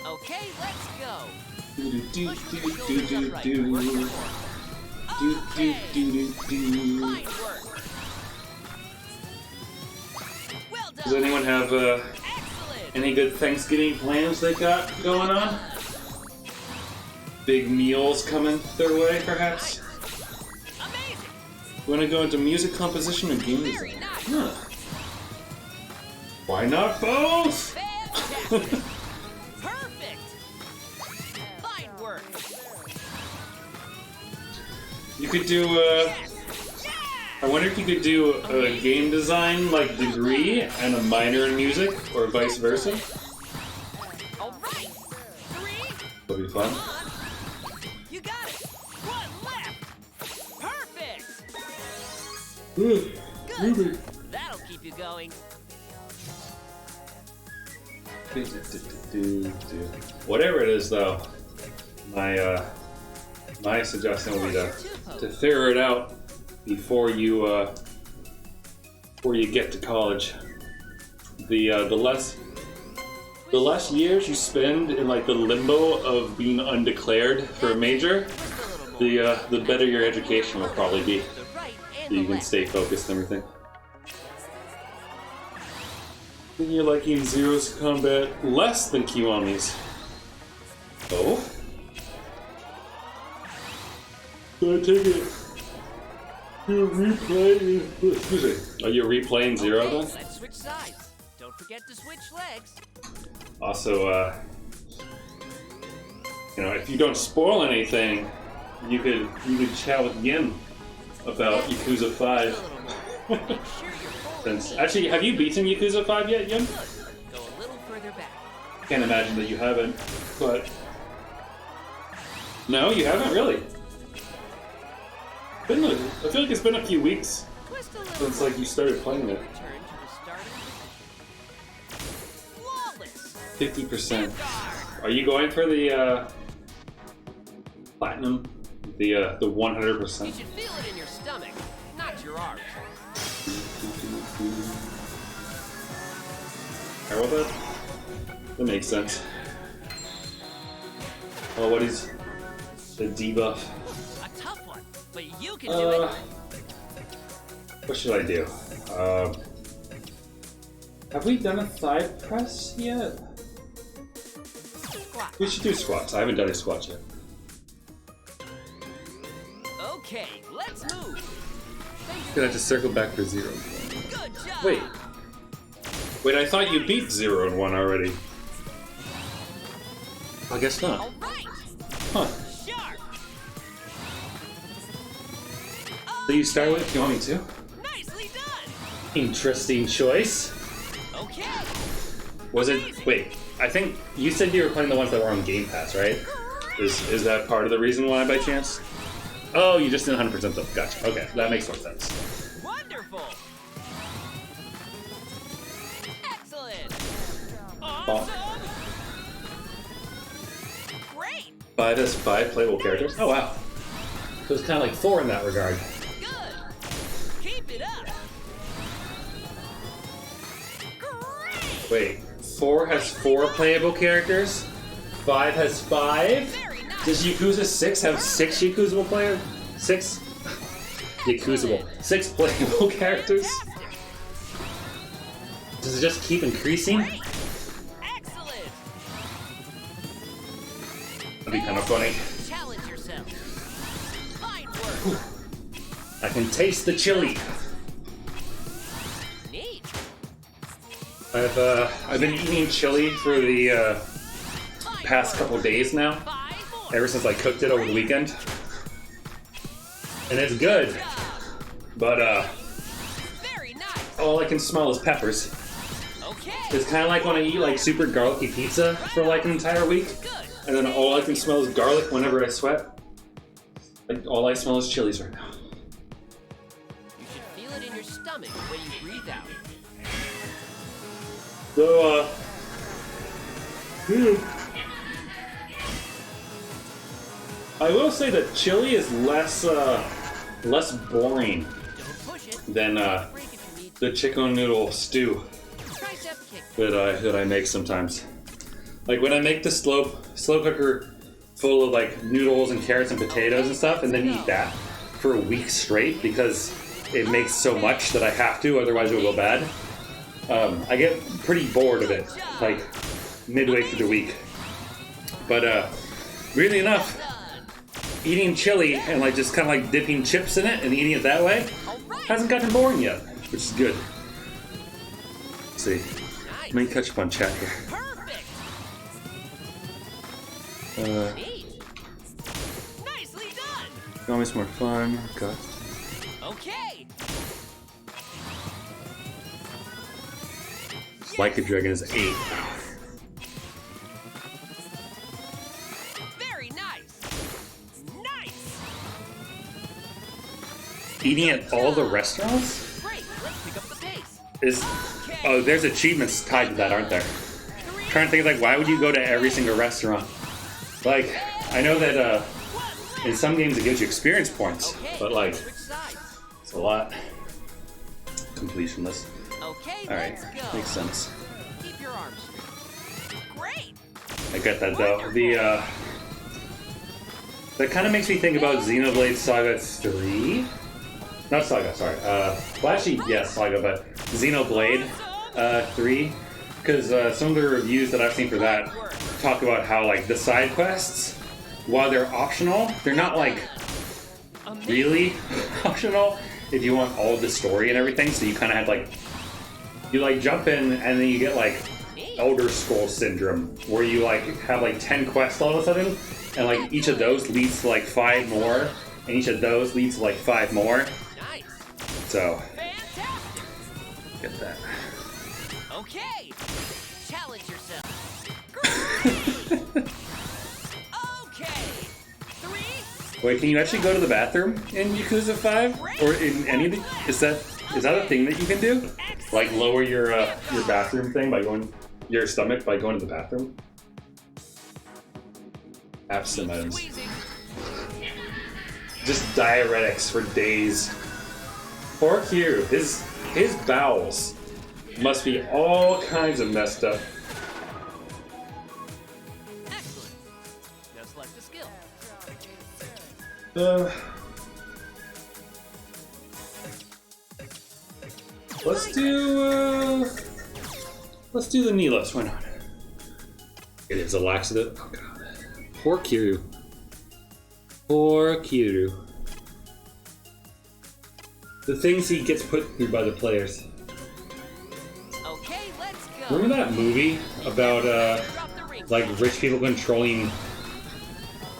Okay, let's go. Do do Push do with do your do shoulders do upright. Work do your core. do Okay. do do. Fine work. Well done. Does anyone have Excellent. any good Thanksgiving plans they got going on? Big meals coming their way, perhaps? Amazing. You want to go into music composition or game Very design? nice. Huh. Why not both? Fantastic. Perfect. Fine work. You could do Yes. I wonder if you could do a game design like degree and a minor in music, or vice versa. All right. 3. That'd be fun. Come on. You got it. 1 left. Perfect. Good. That'll keep you going. Whatever it is, though, my suggestion would be to figure it out before you get to college. The less years you spend in like the limbo of being undeclared for a major, Just a little more. the better your education will probably be. To the right and So you the can left. stay focused and everything. Then you're liking Zero's combat less than Kiwami's. Oh? So I take it. You're replaying. Excuse me. Are you replaying Zero Okay, then? let's switch sides. Don't forget to switch legs. Also, if you don't spoil anything, you could chat with Yin about Yakuza 5. A little more. Make sure you're forward. Since, actually, have you beaten Yakuza 5 yet, Yin? Good. Go a little further back. Can't imagine that you haven't, but... No, you haven't really. I feel like it's been a few weeks Twist a little. since like you started playing it. Return to the starting position. Flawless. 50%. Guard. Are you going for the platinum? The 100%? You should feel it in your stomach, not your arms. Well, that makes sense. Oh, what is the debuff? A tough one, but you can do it. What should I do? Have we done a thigh press yet? Squat. We should do squats. I haven't done a squat yet. Okay, let's move. Gonna have to circle back for Zero. Good job. Wait, I thought you beat 0 and 1 already. I guess not. All right. Huh. Sharp. So you start with Kiwami too? Nicely done. Interesting choice. Okay. Was it? Wait, I think you said you were playing the ones that were on Game Pass, right? Is that part of the reason why, by chance? Oh, you just did 100% though. Gotcha. Okay, that makes more sense. Wonderful. Excellent. Oh. Awesome. Great. 5 has 5 playable characters. Oh wow. So it's kind of like 4 in that regard. Good. Keep it up. Great. Wait, 4 has 4 playable characters. 5 has 5. Very nice. Does Yakuza 6 have 6 Yakuza players? 6? Yakuza 6 playable characters? Does it just keep increasing? Excellent. That'd be kind of funny. Challenge yourself. Fine work. I can taste the chili. Neat. I've been eating chili for the past couple days now. 5 more. Ever since I cooked it over the weekend. And it's good. But Very nice. all I can smell is peppers. Okay. It's kind of like when I eat like super garlicky pizza for like an entire week. Good. And then all I can smell is garlic whenever I sweat. Like all I smell is chilies right now. You should feel it in your stomach when you breathe out. So I will say that chili is less boring Don't push it. than Break if you need. the chicken noodle stew Tricep kick. that I make sometimes. Like when I make the slow cooker full of like noodles and carrots and potatoes and stuff, and then eat that for a week straight because it makes so much that I have to, otherwise it will go bad. I get pretty bored of it, like midway through the week. But weirdly enough, eating chili and like just kind of like dipping chips in it and eating it that way hasn't gotten boring yet, which is good. Let's see, let me catch up on chat here. Perfect. Neat. Nicely done. Always more fun. Got Okay. Like a Dragon is 8. Very nice. Nice. Eating at all the restaurants Great. Let's pick up the pace. is oh, there's achievements tied to that, aren't there? I'm trying to think like why would you go to every single restaurant? Like I know that in some games it gives you experience points, Okay. but like Switch sides. it's a lot. Completionless. Okay. All right, Let's go. makes sense. Keep your arms straight. Great. I get that though. The that kind of makes me think about Xenoblade Saga 3. Not Saga, sorry. Well, actually, yes, Saga, but Xenoblade 3. Because some of the reviews that I've seen for that talk about how like the side quests, while they're optional, they're not like really optional if you want all the story and everything. So you kind of have like you like jump in and then you get like Elder Scrolls syndrome, where you like have like 10 quests all of a sudden, and like each of those leads to like 5 more, and each of those leads to like 5 more. Nice. So Fantastic. get that. Okay. Challenge yourself. Great. Okay. 3. Wait, can you actually go to the bathroom in Yakuza 5? Or in any of the... Is that a thing that you can do? Like lower your bathroom thing by going... Your stomach by going to the bathroom? Absent items. Squeezing. Just diuretics for days. Poor Kiryu, his bowels must be all kinds of messed up. Excellent. Now select a skill. Let's do the Nilos. Why not? It is a laxative. Oh god. Poor Kiryu. Poor Kiryu. The things he gets put through by the players. Okay, let's go. Remember that movie about Drop the ring. like rich people controlling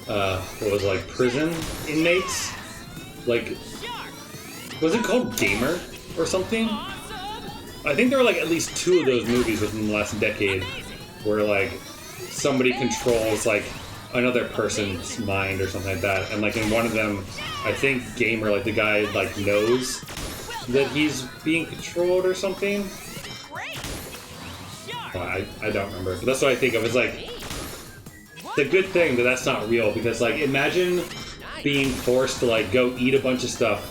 what was it, like prison inmates? Like Shark. was it called Gamer or something? Awesome. I think there were like at least 2 of those movies within the last decade where like somebody controls like another person's mind or something like that. And like in one of them, I think Gamer, like the guy like knows that he's being controlled or something. Great. Shark. I don't remember. But that's what I think of. It's like it's a good thing that that's not real, because like imagine being forced to like go eat a bunch of stuff,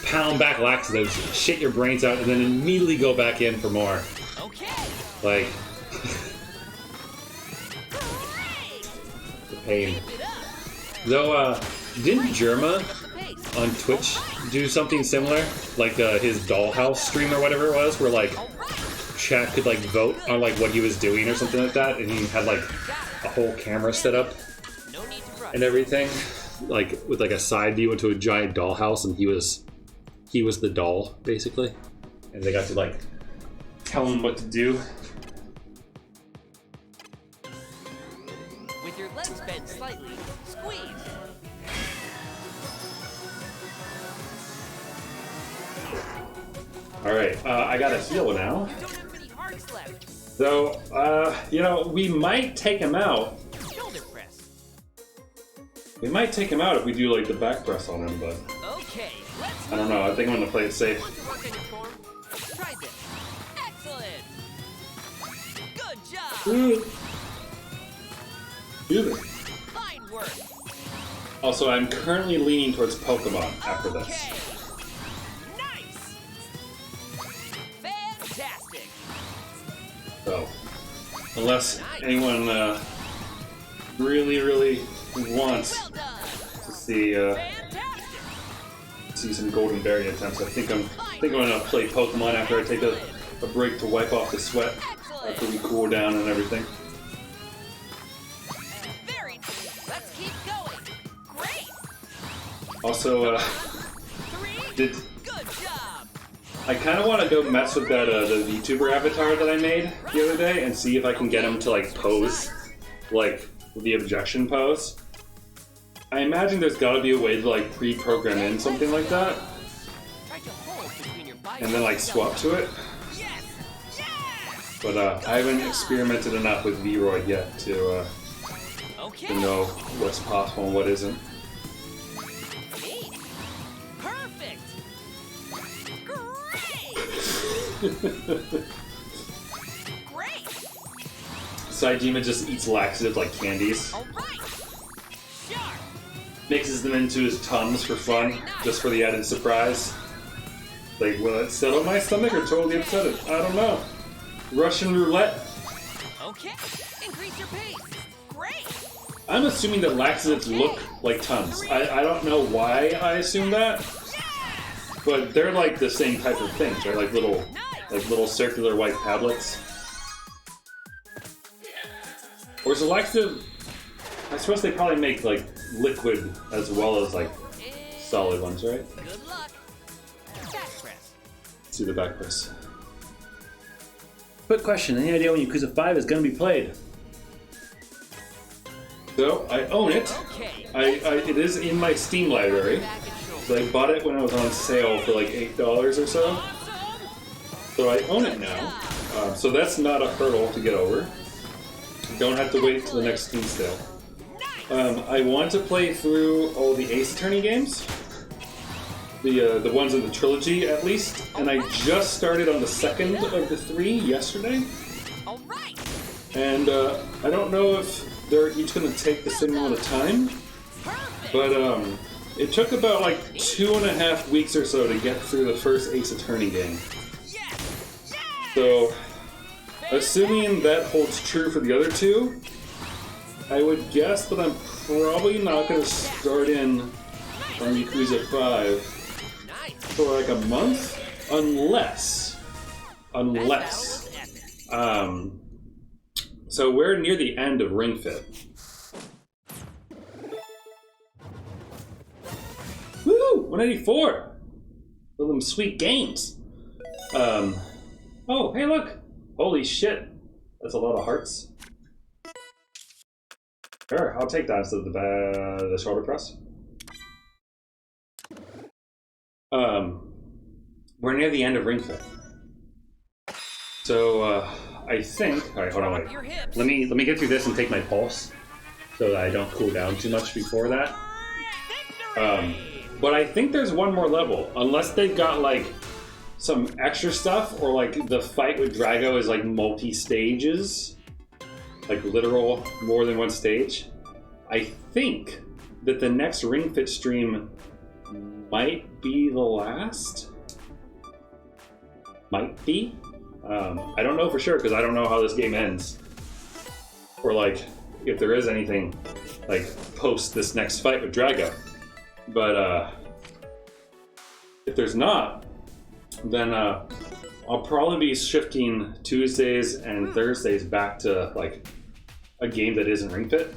pound back laxatives, shit your brains out, and then immediately go back in for more. Okay. Like Great. the pain. Keep it up. Though, didn't Germa on Twitch do something similar? Like his dollhouse stream or whatever it was, where like chat could like vote on like what he was doing or something like that, and he had like a whole camera set up and everything, like with like a side view into a giant dollhouse, and he was the doll basically, and they got to like tell him what to do. With your legs bent slightly, squeeze. All right, I got a heal now. You don't have many hearts left. So, you know, we might take him out. Shoulder press. We might take him out if we do like the back press on him, but Okay, let's I don't know. I think I'm gonna play it safe. Want to work on your form? Try this. Excellent. Good job. Excuse me. Fine work. Also, I'm currently leaning towards Pokemon after this. Okay. Nice. Fantastic. So, unless anyone really wants Well done. to see Fantastic. some Golden Berry attempts, I think I'm gonna play Pokemon after I take a break to wipe off the sweat after we cool down and everything. Very nice. Let's keep going. Great. Also, 3. did Good job. I kind of want to go mess with that the VTuber avatar that I made the other day and see if I can get him to like pose, like the objection pose. I imagine there's got to be a way to like pre-program in something like that, Try to hold between your biceps. and then like swap to it. Yes. Yes. But I haven't experimented enough with V-Roid yet to Okay. know what's possible and what isn't. Neat. Perfect. Great. Great. Saejima just eats laxative like candies, All right. Sharp. mixes them into his Tums for fun, just for the added surprise. Like, will it settle my stomach or totally upset it? I don't know. Russian roulette? Okay. Increase your pace. Great. I'm assuming that laxatives look like Tums. I don't know why I assume that, but they're like the same type of things, right? Like little circular white tablets. Or is a laxative? I suppose they probably make like liquid as well as like solid ones, right? Good luck. Back press. Let's do the back press. Quick question: any idea when Yakuza 5 is going to be played? So I own it. Okay. It is in my Steam library. Back and shoulder. So I bought it when it was on sale for like $8 or so. Awesome. So I own it now. So that's not a hurdle to get over. You don't have to wait till the next Steam sale. Nice. I want to play through all the Ace Attorney games. The ones in the trilogy, at least. And I just started on the second of the 3 yesterday. All right. And I don't know if they're each going to take the same amount of time. Perfect. But it took about like 2.5 weeks or so to get through the first Ace Attorney game. Yes. Yes. So, assuming that holds true for the other 2, I would guess that I'm probably not going to start in on Yakuza 5 Nice. for like a month, unless, That's epic. so we're near the end of Ring Fit. Woo! 184! For them sweet games. Oh, hey look! Holy shit! That's a lot of hearts. Sure, I'll take that instead of the shoulder press. We're near the end of Ring Fit. So, I think... Alright, hold on, wait. Your hips. Let me get through this and take my pulse, so that I don't cool down too much before that. But I think there's one more level, unless they've got, like, some extra stuff, or, like, the fight with Drago is, like, multi-stages. Like, literal more than one stage. I think that the next Ring Fit stream might be the last. Might be. I don't know for sure because I don't know how this game ends, or like if there is anything like post this next fight with Drago. But if there's not, then I'll probably be shifting Tuesdays and Thursdays back to like a game that isn't Ring Fit.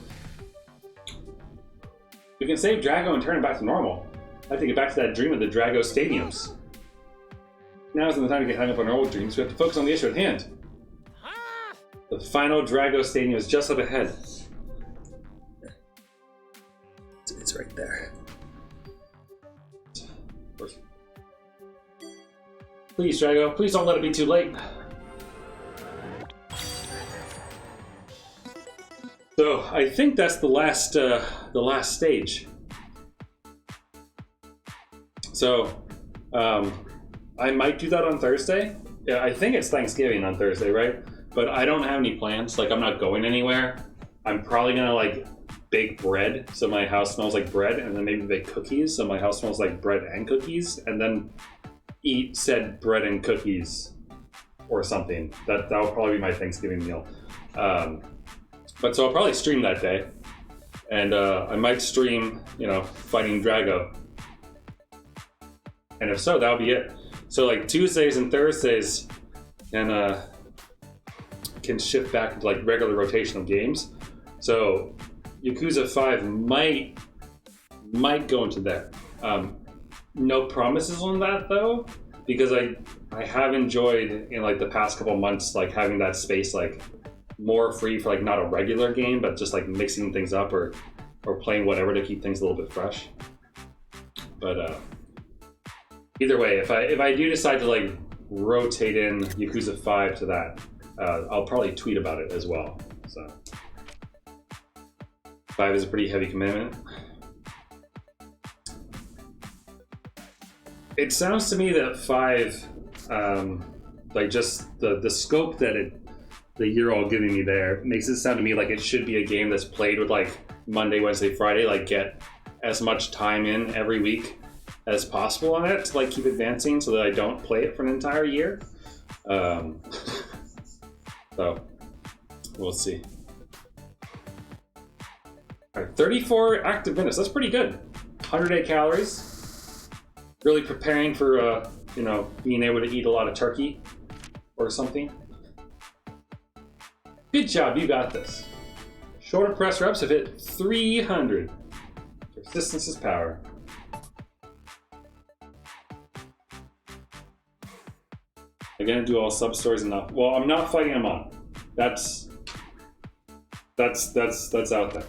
We can save Drago and turn it back to normal. I have to get back to that dream of the Drago stadiums. Now isn't the time to get hung up on our old dreams. We have to focus on the issue at hand. The final Drago stadium is just up ahead. It's right there. Please, Drago, please don't let it be too late. So I think that's the last stage. So I might do that on Thursday. Yeah, I think it's Thanksgiving on Thursday, right? But I don't have any plans. Like, I'm not going anywhere. I'm probably gonna like bake bread so my house smells like bread, and then maybe bake cookies so my house smells like bread and cookies, and then eat said bread and cookies or something. That'll probably be my Thanksgiving meal. But so I'll probably stream that day, and I might stream, fighting Drago. And if so, that'll be it. So like Tuesdays and Thursdays can shift back into like regular rotational games. So Yakuza 5 might go into that. No promises on that though, because I have enjoyed in like the past couple months like having that space like more free for like not a regular game, but just like mixing things up or playing whatever to keep things a little bit fresh. But either way, if I do decide to like rotate in Yakuza 5 to that, I'll probably tweet about it as well. So 5 is a pretty heavy commitment. It sounds to me that 5, like just the scope that you're all giving me there makes it sound to me like it should be a game that's played with like Monday, Wednesday, Friday, like get as much time in every week as possible on it to like keep advancing so that I don't play it for an entire year. So we'll see. All right, 34 active minutes. That's pretty good. 108 calories. Really preparing for being able to eat a lot of turkey or something. Good job, you got this. Shoulder press reps have hit 300. Persistence is power. I'm gonna do all sub stories enough. Well, I'm not fighting them on. That's out there.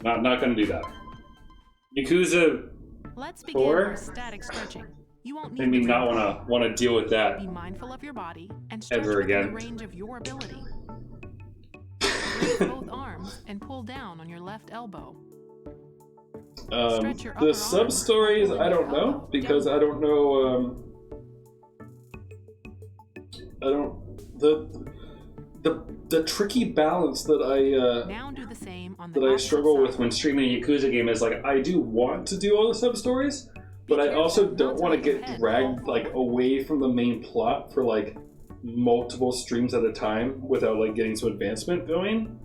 Not gonna do that. Yakuza Let's begin 4 our static stretching. You won't need made me to not wanna deal with that be mindful of your body and stretch ever within again. the range of your ability. Raise both arms and pull down on your left elbow. Stretch your upper The sub arm stories and I pull don't your know elbow because down. I don't know. The tricky balance that Now do the same on the I opposite struggle with side. when streaming a Yakuza game is like I do want to do all the sub stories, but I also don't want to get dragged like away from the main plot for like multiple streams at a time without like getting some advancement going.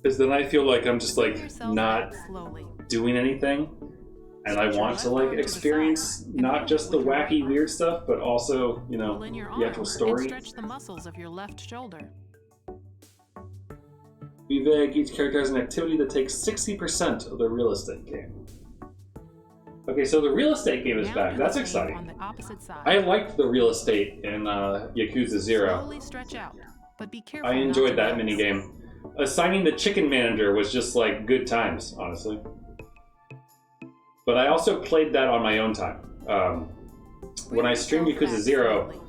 Because then I feel like I'm just Bring like yourself not back slowly. doing anything, and I want to like experience not just the wacky weird stuff, but also Pull in your arm the actual and story. stretch the muscles of your left shoulder. Be vague, each character has an activity that takes 60% of the real estate game. Okay, so the real estate game is Now back. do the That's same exciting. On the opposite side. I liked the real estate in Yakuza 0. Slowly stretch out, but be careful. I not enjoyed to that relax. minigame. Assigning the chicken manager was just like good times, honestly. But I also played that on my own time. When I streamed Yakuza 0,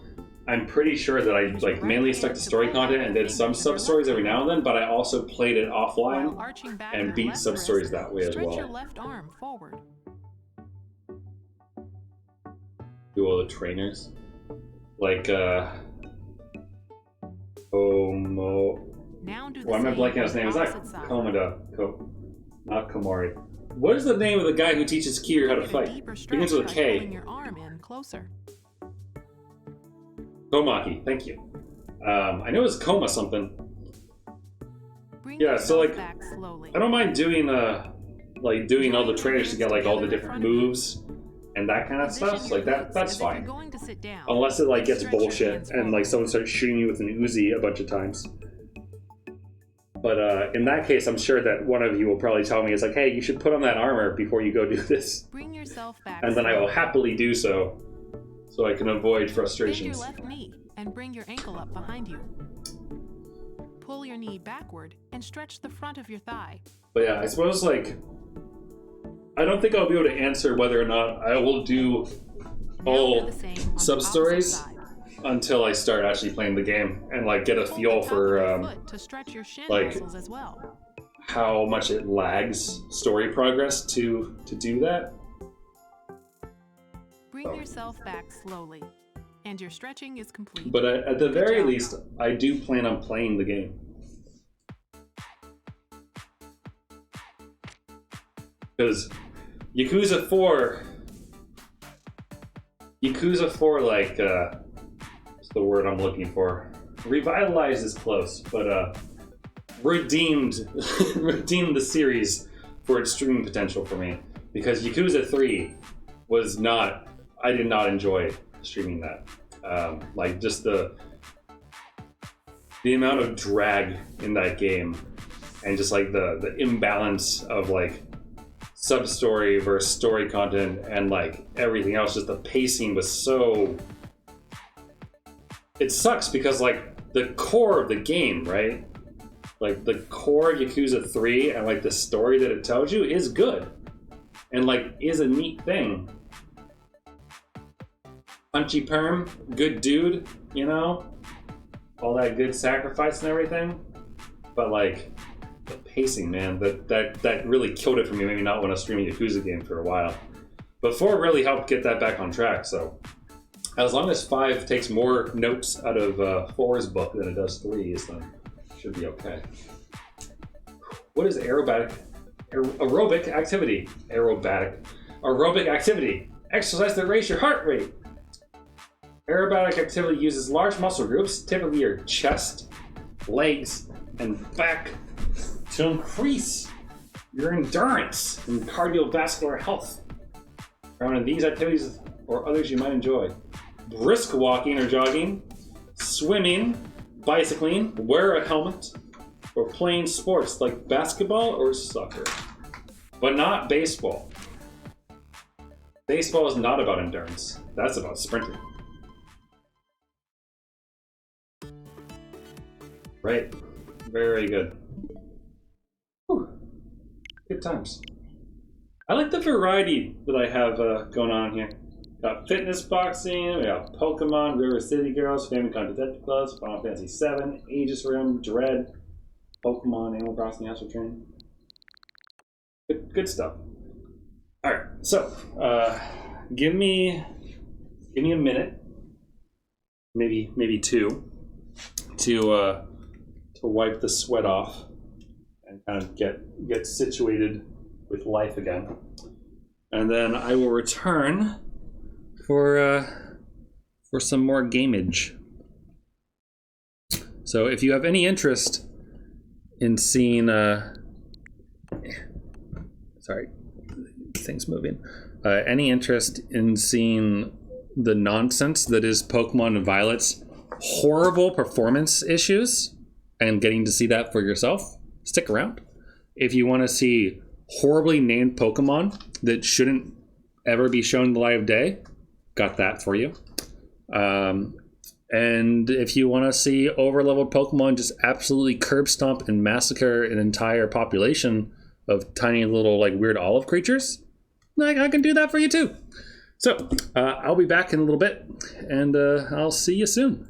I'm pretty sure that I like mainly stuck to story content and did some sub stories every now and then, but I also played it While offline arching back and your beat left sub wrist, stories that way as stretch your well. left arm forward. Do all the trainers. Like, Now do the Why am I same blanking on his on name? Is the that opposite side. not Komori. What is the name of the guy who teaches Kiryu how to Give a fight? deeper Begins with a stretch by pulling K. your arm in closer. Komaki, thank you. I know it was Koma something. Bring Yeah, so, yourself like, back slowly. I don't mind doing doing all the trainers to get like all the different moves and that kind of Position stuff. your Like glutes that's as if you're fine. going to sit down. Unless it like gets Stretch your bullshit hands and like forward. someone starts shooting you with an Uzi a bunch of times. But in that case, I'm sure that one of you will probably tell me, it's like, hey, you should put on that armor before you go do this. Bring yourself back. And then I will slowly. happily do so I can avoid Bend your frustrations. left knee and bring your ankle up behind you. Pull your knee backward and stretch the front of your thigh. But yeah, I suppose like, I don't think I'll be able to answer whether or not I will do Now do all the same on the sub-stories opposite side. until I start actually playing the game and like get a Hold feel the top of for your foot to stretch your shin like, muscles as well. how much it lags story progress to do that. Bring yourself back slowly, and your stretching is complete. But at the very job. least, I do plan on playing the game. Because Yakuza 4, like, what's the word I'm looking for? Revitalized is close, but redeemed the series for its streaming potential for me. Because Yakuza 3 was not, I did not enjoy streaming that. Like just the amount of drag in that game, and just like the imbalance of like sub-story versus story content and like everything else. Just the pacing was so. It sucks because like the core of the game, right? Like the core of Yakuza 3 and like the story that it tells you is good, and like is a neat thing. Punchy perm, good dude, you know? All that good sacrifice and everything. But like, the pacing, man, that really killed it for me. Maybe not want to stream a Yakuza game for a while. But 4 really helped get that back on track, so. As long as 5 takes more notes out of 4's book than it does 3's, then it should be okay. What is aerobic activity? Aerobic activity. Exercise that raise your heart rate. Aerobatic activity uses large muscle groups, typically your chest, legs, and back, to increase your endurance and cardiovascular health. Found in these activities or others you might enjoy: brisk walking or jogging, swimming, bicycling, wear a helmet, or playing sports like basketball or soccer. But not baseball. Baseball is not about endurance. That's about sprinting. Right. Very good. Whew. Good times. I like the variety that I have going on here. Got fitness boxing, we got Pokemon, River City Girls, Famicom Detective Clubs, Final Fantasy VII, Aegis Rim, Dread, Pokemon, Animal Crossing, Astral Chain. Good stuff. All right, so give me a minute, maybe 2, to wipe the sweat off and kind of get situated with life again, and then I will return for some more gamage. So if you have any interest in seeing sorry, things moving. Any interest in seeing the nonsense that is Pokemon Violet's horrible performance issues and getting to see that for yourself, stick around. If you want to see horribly named Pokemon that shouldn't ever be shown the light of day, got that for you. And if you want to see overleveled Pokemon just absolutely curb stomp and massacre an entire population of tiny little like weird olive creatures, I can do that for you too. So I'll be back in a little bit, and I'll see you soon.